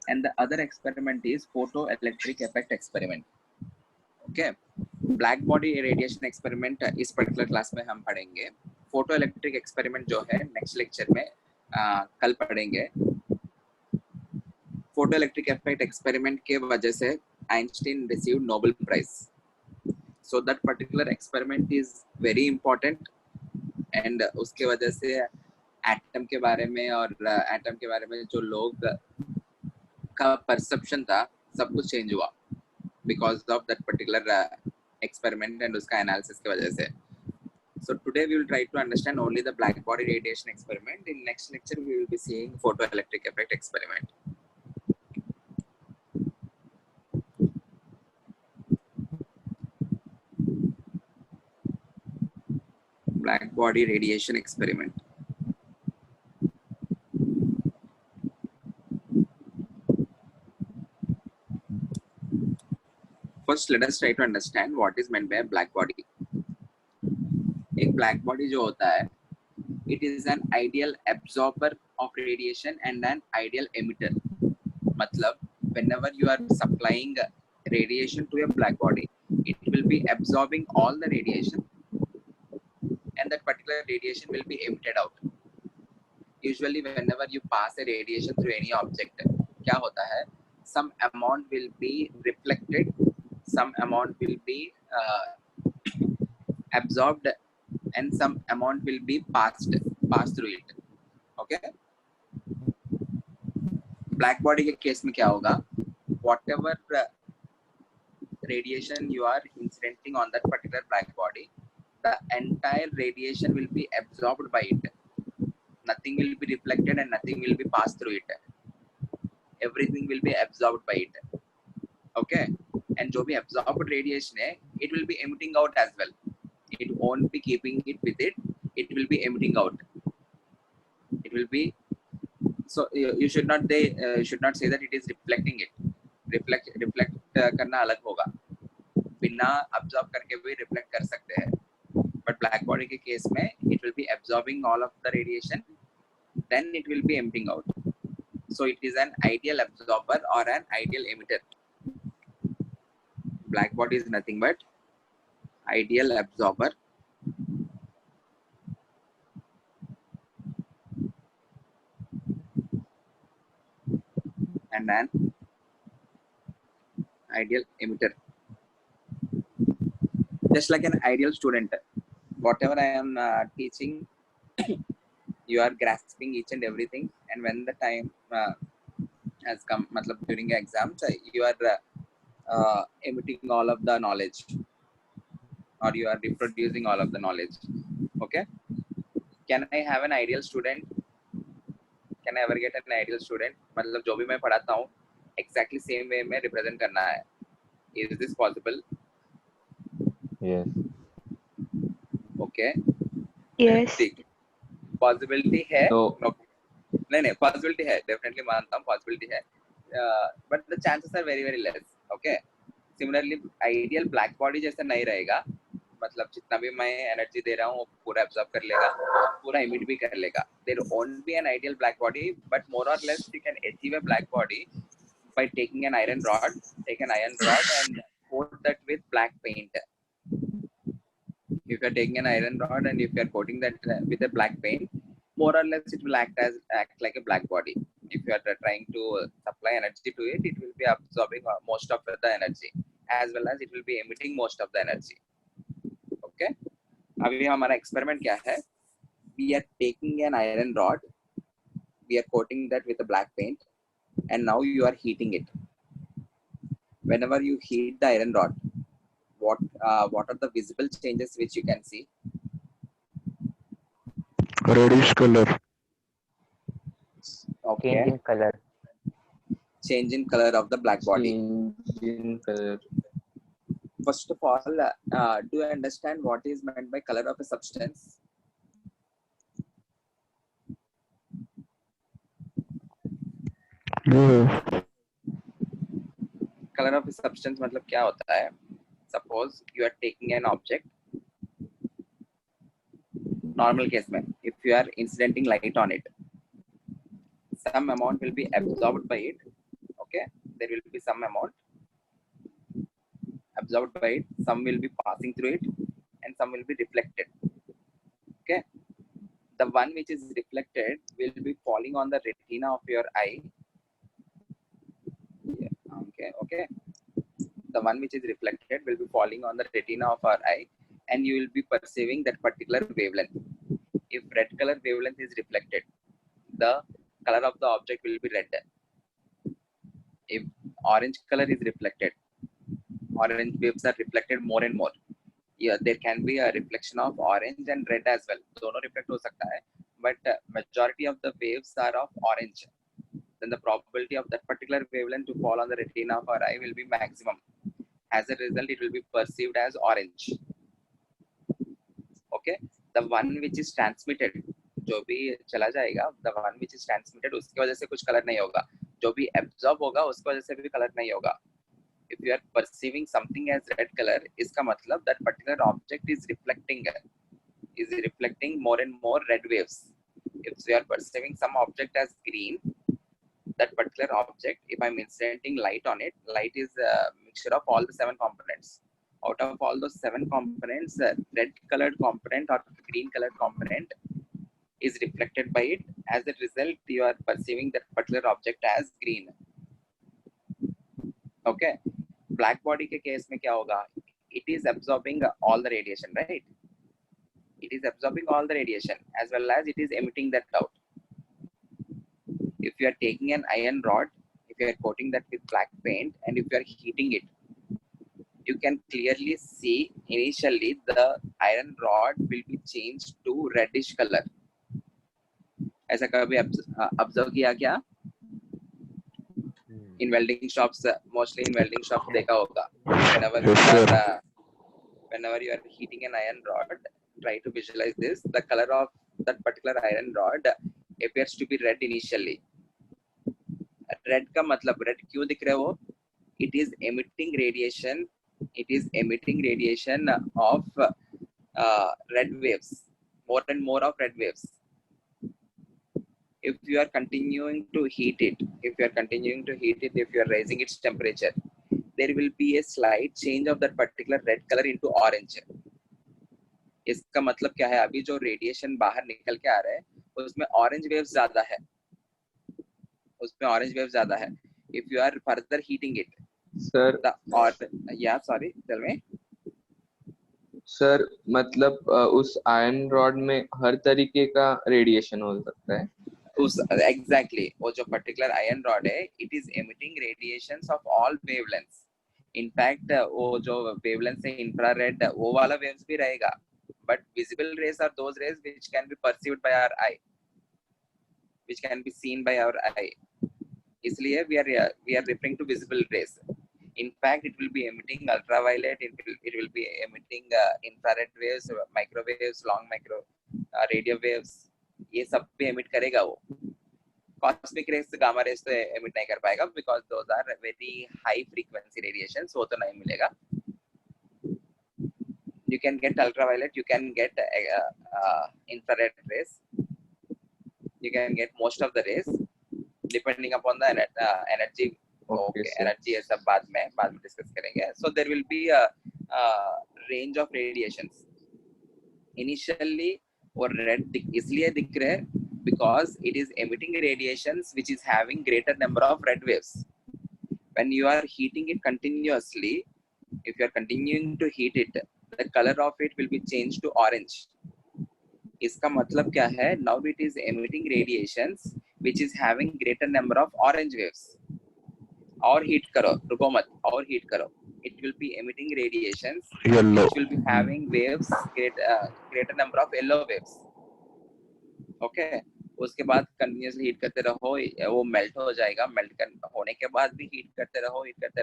and the other experiment is photoelectric effect experiment. Okay, black body radiation experiment इस particular class में हम पढ़ेंगे. Photoelectric experiment जो है next lecture में कल पढ़ेंगे. Photoelectric effect experiment के वजह से Einstein received Nobel Prize. So that particular experiment is very important, and उसके वजह से एटम के बारे में और एटम के बारे में जो लोग का परसेप्शन था सब कुछ चेंज हुआ because of that particular experiment and उसका analysis के वजह से. So today we will try to understand only the black body radiation experiment. In next lecture we will be seeing photoelectric effect experiment. Black body radiation experiment. First, let us try to understand what is meant by a black body. एक black body जो होता है, it is an ideal absorber of radiation and an ideal emitter. मतलब, whenever you are supplying radiation to a black body, it will be absorbing all the radiation, and that particular radiation will be emitted out. Usually, whenever you pass a radiation through any object, क्या होता है? Some amount will be reflected, some amount will be absorbed, and some amount will be passed through it. Okay, black body के case में क्या होगा? Whatever radiation you are incidenting on that particular black body, the entire radiation will be absorbed by it. Nothing will be reflected and nothing will be passed through it. Everything will be absorbed by it. Okay, and जो भी absorbed radiation है, it will be emitting out as well. It won't be keeping it with it. It will be emitting out. It will be. So you should not say that it is reflecting it. Reflect करना अलग होगा. बिना absorb करके भी reflect कर सकते हैं. But black body के case में it will be absorbing all of the radiation, then it will be emptying out. So it is an ideal absorber or an ideal emitter. Black body is nothing but ideal absorber and an ideal emitter. Just like an ideal student, whatever I am teaching, you are grasping each and everything, and when the time has come, matlab during exams, you are emitting all of the knowledge, or you are reproducing all of the knowledge. Okay, can I have an ideal student? Can I ever get an ideal student? मतलब जो भी मैं पढ़ाता हूँ exactly same way में represent करना है. Is this possible? Yes. Okay. Yes. ठीक. Possibility है. So No. नहीं possibility है. Definitely मानता हूँ possibility है. But the chances are very very less. Okay. Similarly, ideal black body जैसा नहीं रहेगा. मतलब जितना भी मैं एनर्जी दे रहा हूँ वो पूरा एब्जॉर्ब कर लेगा, पूरा इमिट भी कर लेगा. There won't be an ideal black body, but more or less you can achieve a black body by taking an iron rod, take an iron rod and coat that with black paint. If you are taking an iron rod and if you are coating that with a black paint, more or less it will act like a black body. If you are trying to supply energy to it, it will be absorbing most of the energy, as well as it will be emitting most of the energy. Okay. अभी हमारा experiment क्या है? We are taking an iron rod, we are coating that with a black paint, and now you are heating it. Whenever you heat the iron rod, what are the visible changes which you can see? Reddish color. Okay. Change in color. Change in color of the black body. Change in color. First of all, do you understand what is meant by color of a substance? Yeah. Color of a substance मतलब क्या होता है? Suppose you are taking an object. Normal case में, if you are incidenting light on it, some amount will be absorbed by it. Okay, there will be some amount absorbed by it. Some will be passing through it, and some will be reflected. Okay, the one which is reflected will be falling on the retina of your eye. Yeah. Okay. The one which is reflected will be falling on the retina of our eye, and you will be perceiving that particular wavelength. If red color wavelength is reflected, the color of the object will be red. If orange color is reflected, orange waves are reflected more and more. Yeah, there can be a reflection of orange and red as well. दोनों reflect हो सकता है, but majority of the waves are of orange. Then the probability of that particular wavelength to fall on the retina of our eye will be maximum. As a result, it will be perceived as orange. Okay, the one which is transmitted, जो भी चला जाएगा, the one which is transmitted, उसकी वजह से कुछ colour नहीं होगा. जो भी absorb होगा, उसकी वजह से भी कलर नहीं होगा. If you are perceiving something as red color, इसका मतलब that particular object is reflecting more and more red waves. If you are perceiving some object as green, that particular object, if I'm incidenting light on it, light is a mixture of all the 7 components. Out of all those 7 components, red colored component or green colored component is reflected by it. As a result, you are perceiving that particular object as green. Okay, black body के case में क्या होगा? It is absorbing all the radiation, right? It is absorbing all the radiation as well as it is emitting that out. If you are taking an iron rod, if you are coating that with black paint, and if you are heating it, you can clearly see initially the iron rod will be changed to reddish color. ऐसा कभी observe किया क्या? In welding shops, mostly in welding shops देखा होगा. Whenever you are heating an iron rod, try to visualize this. The color of that particular iron rod appears to be red initially. Red का मतलब red क्यों दिख रहा है वो? It is emitting radiation. It is emitting radiation of red waves, more and more of red waves. If you are continuing to heat it, if you are raising its temperature, there will be a slight change of that particular red color into orange. इसका मतलब क्या है? अभी जो radiation बाहर निकल के आ रहा है उसमें ऑरेंज वेव्स ज्यादा है. If you are further heating it, Sir, sorry, tell me. Sir मतलब उस आयरन रॉड में हर तरीके का रेडिएशन हो सकता है. Exactly, वो जो particular iron rod है, it is emitting radiations of all wavelengths. In fact, वो जो wavelengths है infrared, वो वाला waves भी रहेगा. But visible rays are those rays which can be perceived by our eye, which can be seen by our eye. इसलिए we are referring to visible rays. In fact, it will be emitting ultraviolet. It will be emitting infrared waves, microwaves, long micro radio waves. ये सब भी emit करेगा वो. Cosmic rays, gamma rays तो emit नहीं कर पाएगा because those are very high frequency radiations. वो तो नहीं मिलेगा. You can get ultraviolet. You can get infrared rays. You can get most of the rays depending upon the energy. Okay, energy है सब बाद में discuss करेंगे. So there will be a range of radiations. initially वो red इसलिए दिख रहे हैं because it is emitting radiations which is having greater number of red waves. When you are heating it continuously, if you are continuing to heat it, the color of it will be changed to orange. इसका मतलब क्या है? Now it is emitting radiations which is having greater number of orange waves. और heat करो, रुको मत, और heat करो. It will be emitting radiations Yellow. which will be having waves greater number of yellow waves. Okay. उसके बाद continuously heat करते रहो, वो मेल्ट हो जाएगा. होने के बाद भी हीट करते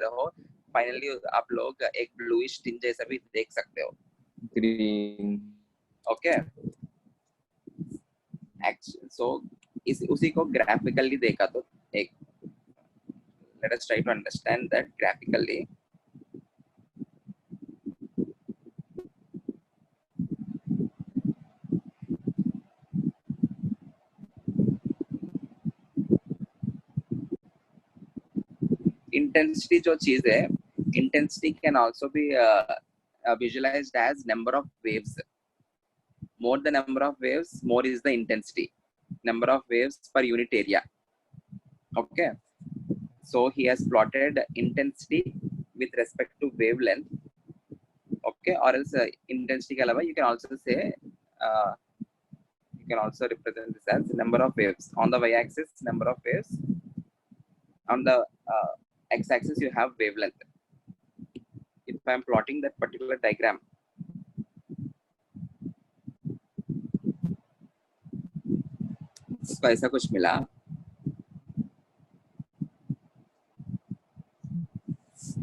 रहो. फाइनली आप लोग एक ब्लूइश टिंट जैसा भी देख सकते हो. ग्रीन. ओके. सो उसी को ग्राफिकली देखा तो एक let us try to understand that graphically. Intensity जो चीज है, intensity can also be visualized as number of waves. More the number of waves, more is the intensity. Number of waves per unit area. Okay. So he has plotted intensity with respect to wavelength. Okay. Or else intensity के अलावा you can also say you can also represent this as number of waves. On the y-axis, number of waves. On the x-axis, you have wavelength. If I am plotting that particular diagram, उसको ऐसा कुछ मिला.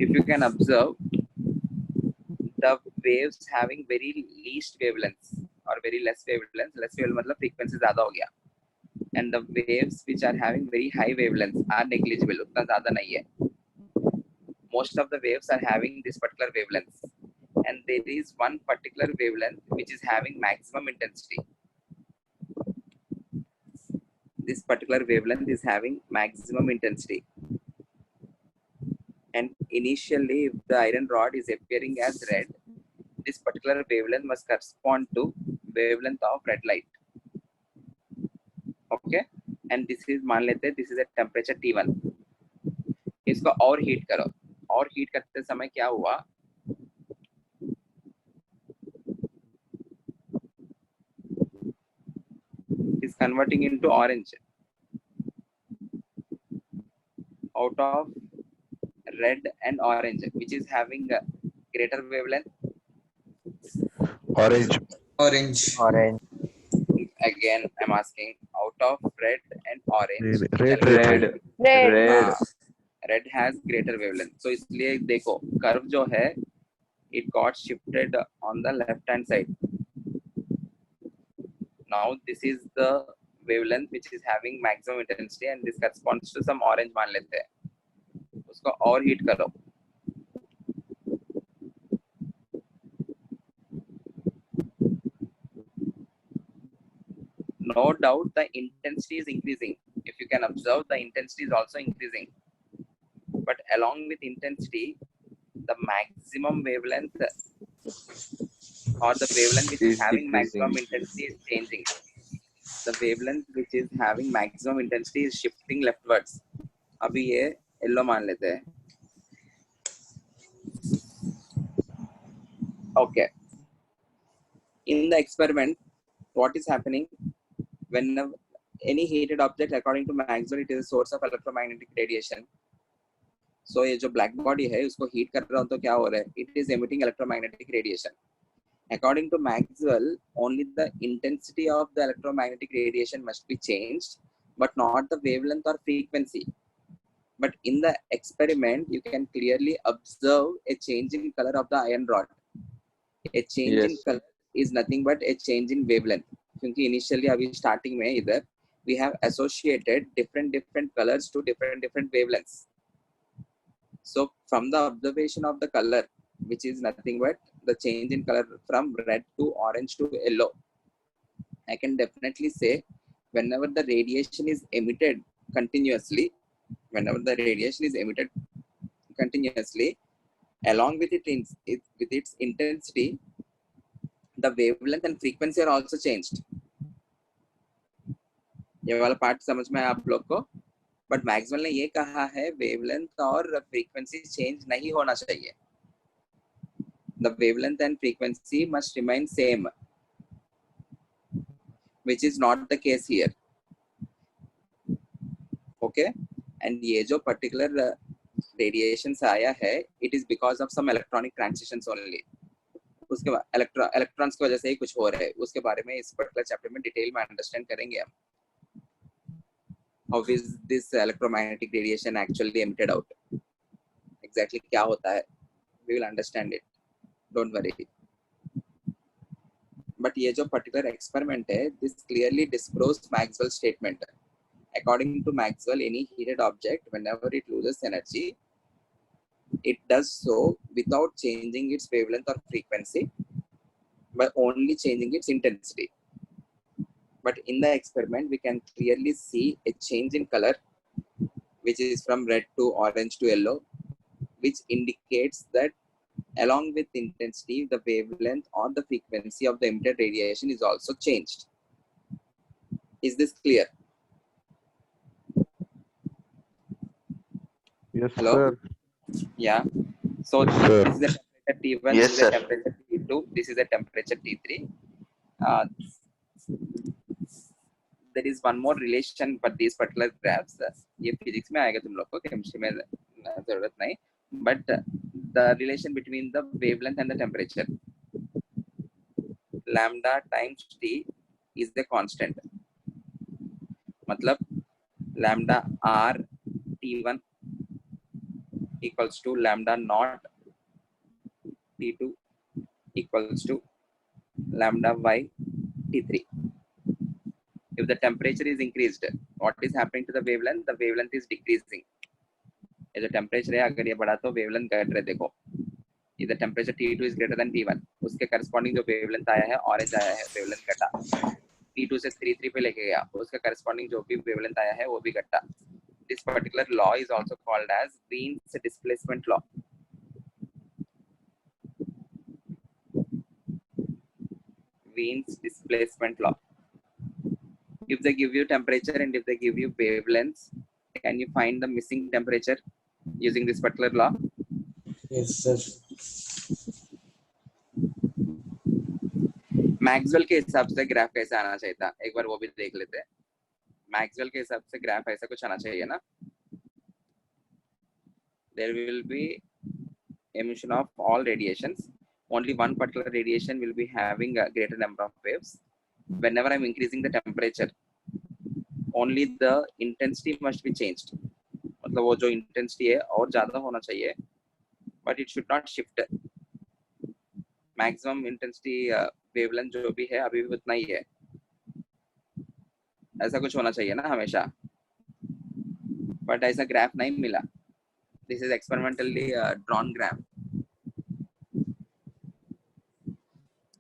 If you can observe, the waves having very least wavelengths or very less wavelengths मतलब frequency ज़्यादा हो गया. And the waves which are having very high wavelengths are negligible, उतना ज़्यादा नहीं है. Most of the waves are having this particular wavelength, and there is one particular wavelength which is having maximum intensity. This particular wavelength is having maximum intensity, and initially if the iron rod is appearing as red, this particular wavelength must correspond to wavelength of red light. Okay, and this is मान लेते हैं this is a temperature T1. इसको और heat करो, और heat करते समय क्या हुआ? Is converting into orange out of red and orange, which is having a greater wavelength. Orange. Orange. Again, I'm asking out of red and orange. Red. Red. Red has greater wavelength. So इसलिए देखो curve जो है, it got shifted on the left hand side. Now this is the wavelength which is having maximum intensity, and this corresponds to some orange मान लेते हैं. उसको और heat करो. No doubt the intensity is increasing. If you can observe, the intensity is also increasing. But along with intensity, the maximum wavelength or the wavelength which is having maximum intensity is changing. The wavelength which is having maximum intensity is shifting leftwards. अभी ये yellow मान लेते हैं. Okay. In the experiment, what is happening? When any heated object, according to Maxwell, it is a source of electromagnetic radiation. So ये जो black body है, उसको heat कर रहा हूँ तो क्या हो रहा है? It is emitting electromagnetic radiation. According to Maxwell, only the intensity of the electromagnetic radiation must be changed, but not the wavelength or frequency. But in the experiment, you can clearly observe a change in color of the iron rod. A change in color is nothing but a change in wavelength. क्योंकि initially अभी starting में इधर we have associated different colors to different wavelengths. So from the observation of the color, which is nothing but the change in color from red to orange to yellow, I can definitely say whenever the radiation is emitted continuously, along with its intensity, the wavelength and frequency are also changed. ये वाला part समझ में आया आप लोग को? But Maxwell ने ये कहा है वेवलेंथ और फ्रीक्वेंसी चेंज नहीं होना चाहिए. The wavelength and frequency must remain same, which is not the case here. Okay, and ये जो particular radiations आया है, it is because of some electronic transitions only. उसके बाद electrons की वजह से ही कुछ हो रहा है. उसके बारे में इस particular chapter में डिटेल में अंडरस्टैंड करेंगे हम. How is this electromagnetic radiation actually emitted out? Exactly क्या होता है? We will understand it. Don't worry. But ये जो particular experiment है, this clearly disproves Maxwell's statement. According to Maxwell, any heated object, whenever it loses energy, it does so without changing its wavelength or frequency, but only changing its intensity. But in the experiment, we can clearly see a change in color, which is from red to orange to yellow, which indicates that along with intensity, the wavelength or the frequency of the emitted radiation is also changed. Is this clear? Yes, Hello? sir. Yeah. So Yes, sir. this is the temperature T1, Yes, this is sir. the temperature T2, this is the temperature T3. There is one more relation for these particular graphs. ये physics में आएगा तुम लोग को, chemistry में जरूरत नहीं. But the relation between the wavelength and the temperature, lambda times T is the constant. मतलब lambda R T1 equals to lambda naught T2 equals to lambda y T3. If the temperature is increased, what is happening to the wavelength? The wavelength is decreasing. ये जो temperature है, अगर ये बढ़ा तो wavelength घट रहे. देखो, if the temperature T2 is greater than T1, उसके corresponding जो wavelength आया है, orange आया है, wavelength घटा. T2 से 3 पे लेके गया, उसका corresponding जो भी wavelength आया है, वो भी घटा. This particular law is also called as Wien's displacement law. Wien's displacement law. If they give you temperature and if they give you wavelengths, can you find the missing temperature using this particular law? Yes, sir. Maxwell के हिसाब से graph कैसा आना चाहिए था, एक बार वो भी देख लेते हैं. मैक्सवेल के हिसाब से ग्राफ ऐसा कुछ आना चाहिए ना. There will be emission of all radiations. Only one particular radiation will be having a greater number of waves. Whenever I'm increasing the temperature, only the intensity must be changed. मतलब वो जो intensity है और ज़्यादा होना चाहिए, but it should not shift. Maximum intensity wavelength जो भी है अभी भी उतना ही है. ऐसा कुछ होना चाहिए ना हमेशा. But ऐसा ग्राफ नहीं मिला. This is experimentally drawn graph.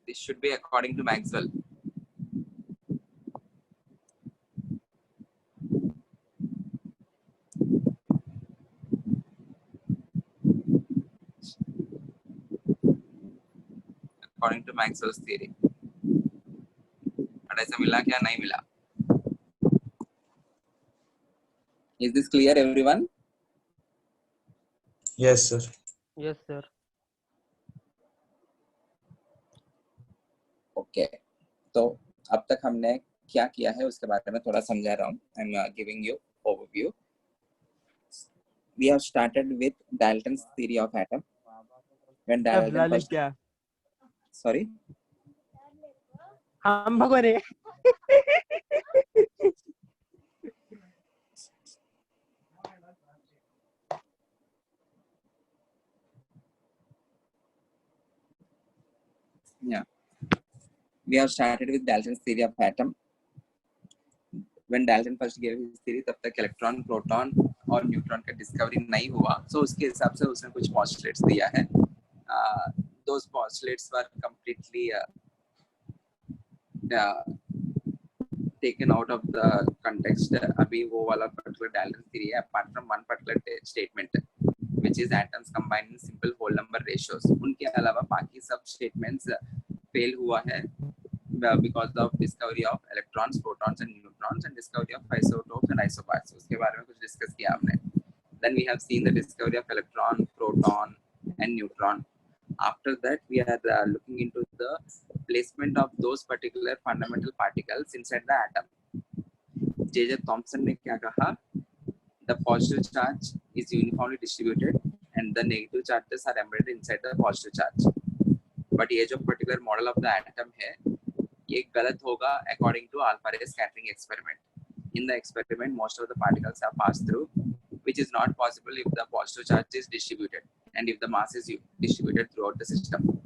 This should be according to Maxwell. According to Maxwell's theory. But ऐसा मिला क्या? नहीं मिला. Is this clear, everyone? Yes, sir. Yes, sir. Okay. तो अब तक हमने क्या किया है उसके बारे में थोड़ा समझा रहा हूँ. I'm giving you overview. We have started with Dalton's theory of atom. When Dalton first... क्या? Sorry. हम भगवान Yeah. We have started with Dalton's theory of atom. When Dalton first gave his theory, तब तक electron, proton और neutron का discovery नहीं हुआ. So उसके हिसाब से उसने कुछ postulates दिया है. Those postulates were completely taken out of the context. अभी वो वाला particular Dalton theory है, apart from one particular statement, which is atoms combined in simple whole number ratios. उनके अलावा बाकी सब statements फेल हुआ है because of discovery of electrons, protons and neutrons and discovery of isotopes and isobars. उसके बारे में कुछ डिस्कस किया हमने. Then we have seen the discovery of electron, proton and neutron. After that, we are looking into the placement of those particular fundamental particles inside the atom. J.J. Thomson ने क्या कहा? The positive charge is uniformly distributed and the negative charges are embedded inside the positive charge. But ये जो particular model of the atom है, ये गलत होगा according to alpha-ray scattering experiment. In the experiment, most of the particles are passed through, which is not possible if the positive charge is distributed and if the mass is distributed throughout the system.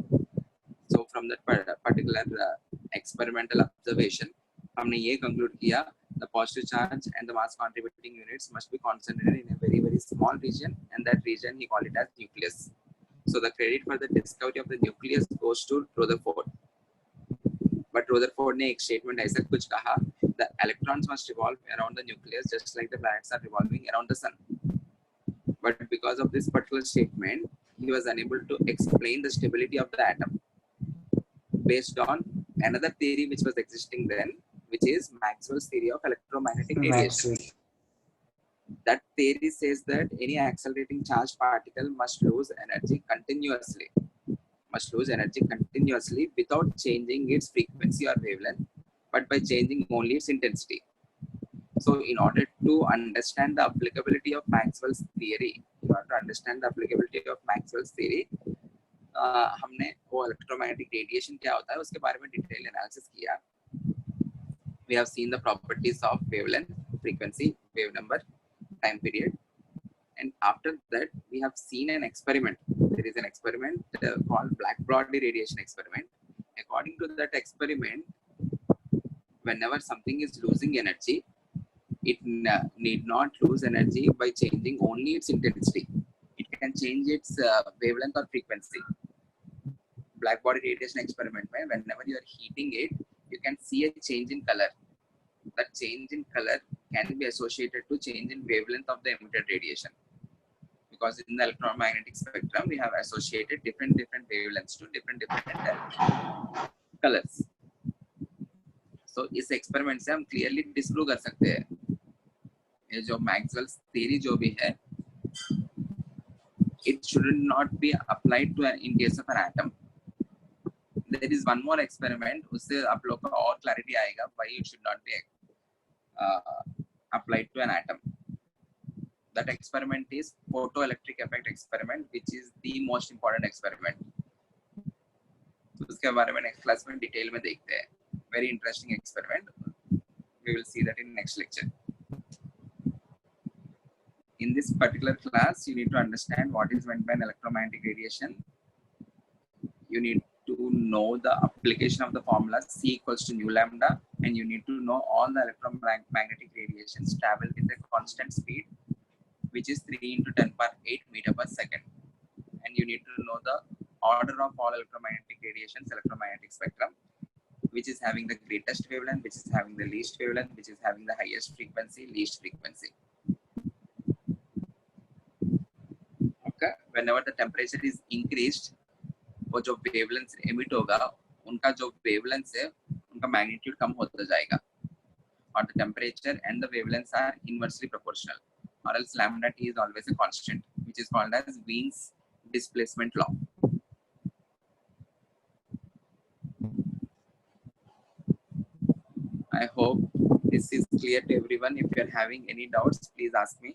So from that particular experimental observation, हमने ये conclude किया, the positive charge and the mass contributing units must be concentrated in a very, very small region, and that region he called it as nucleus. So the credit for the discovery of the nucleus goes to Rutherford. But Rutherford ने एक statement ऐसा कुछ कहा, the electrons must revolve around the nucleus just like the planets are revolving around the sun. But because of this particular statement, he was unable to explain the stability of the atom based on another theory which was existing then, which is Maxwell's theory of electromagnetic radiation. Maxwell. That theory says that any accelerating charged particle must lose energy continuously without changing its frequency or wavelength, but by changing only its intensity. So in order to understand the applicability of Maxwell's theory, हमने वो electromagnetic radiation क्या होता है उसके बारे में detailed analysis किया. We have seen the properties of wavelength, frequency, wave number, time period, and after that we have seen an experiment. There is an experiment called black-body radiation experiment. According to that experiment, whenever something is losing energy, it need not lose energy by changing only its intensity. It can change its wavelength or frequency. Black-body radiation experiment, whenever you are heating it, you can see a change in color. That change in color can be associated to change in wavelength of the emitted radiation. Because in the electromagnetic spectrum, we have associated different wavelengths to different colors. So इस experiment से हम clearly disprove कर सकते हैं ये जो Maxwell's theory जो भी है, it should not be applied to in case of an atom. There is one more experiment, उससे आप लोग को और clarity आएगा why it should not be applied to an atom. That experiment is photoelectric effect experiment, which is the most important experiment. उसके बारे में next class में detail में देखते हैं. Very interesting experiment. We will see that in next lecture. In this particular class, you need to understand what is meant by an electromagnetic radiation. You need to know the application of the formula C equals to nu lambda, and you need to know all the electromagnetic radiations travel with a constant speed, which is 3 into 10 power 8 meter per second. And you need to know the order of all electromagnetic radiations, electromagnetic spectrum, which is having the greatest wavelength, which is having the least wavelength, which is having the highest frequency, least frequency. Okay, whenever the temperature is increased, वो जो wavelength emit होगा, उनका जो wavelength है, उनका magnitude कम होता जाएगा. Or the temperature and the wavelengths are inversely proportional, or else lambda t is always a constant, which is called as Wien's displacement law. I hope this is clear to everyone. If you are having any doubts, please ask me.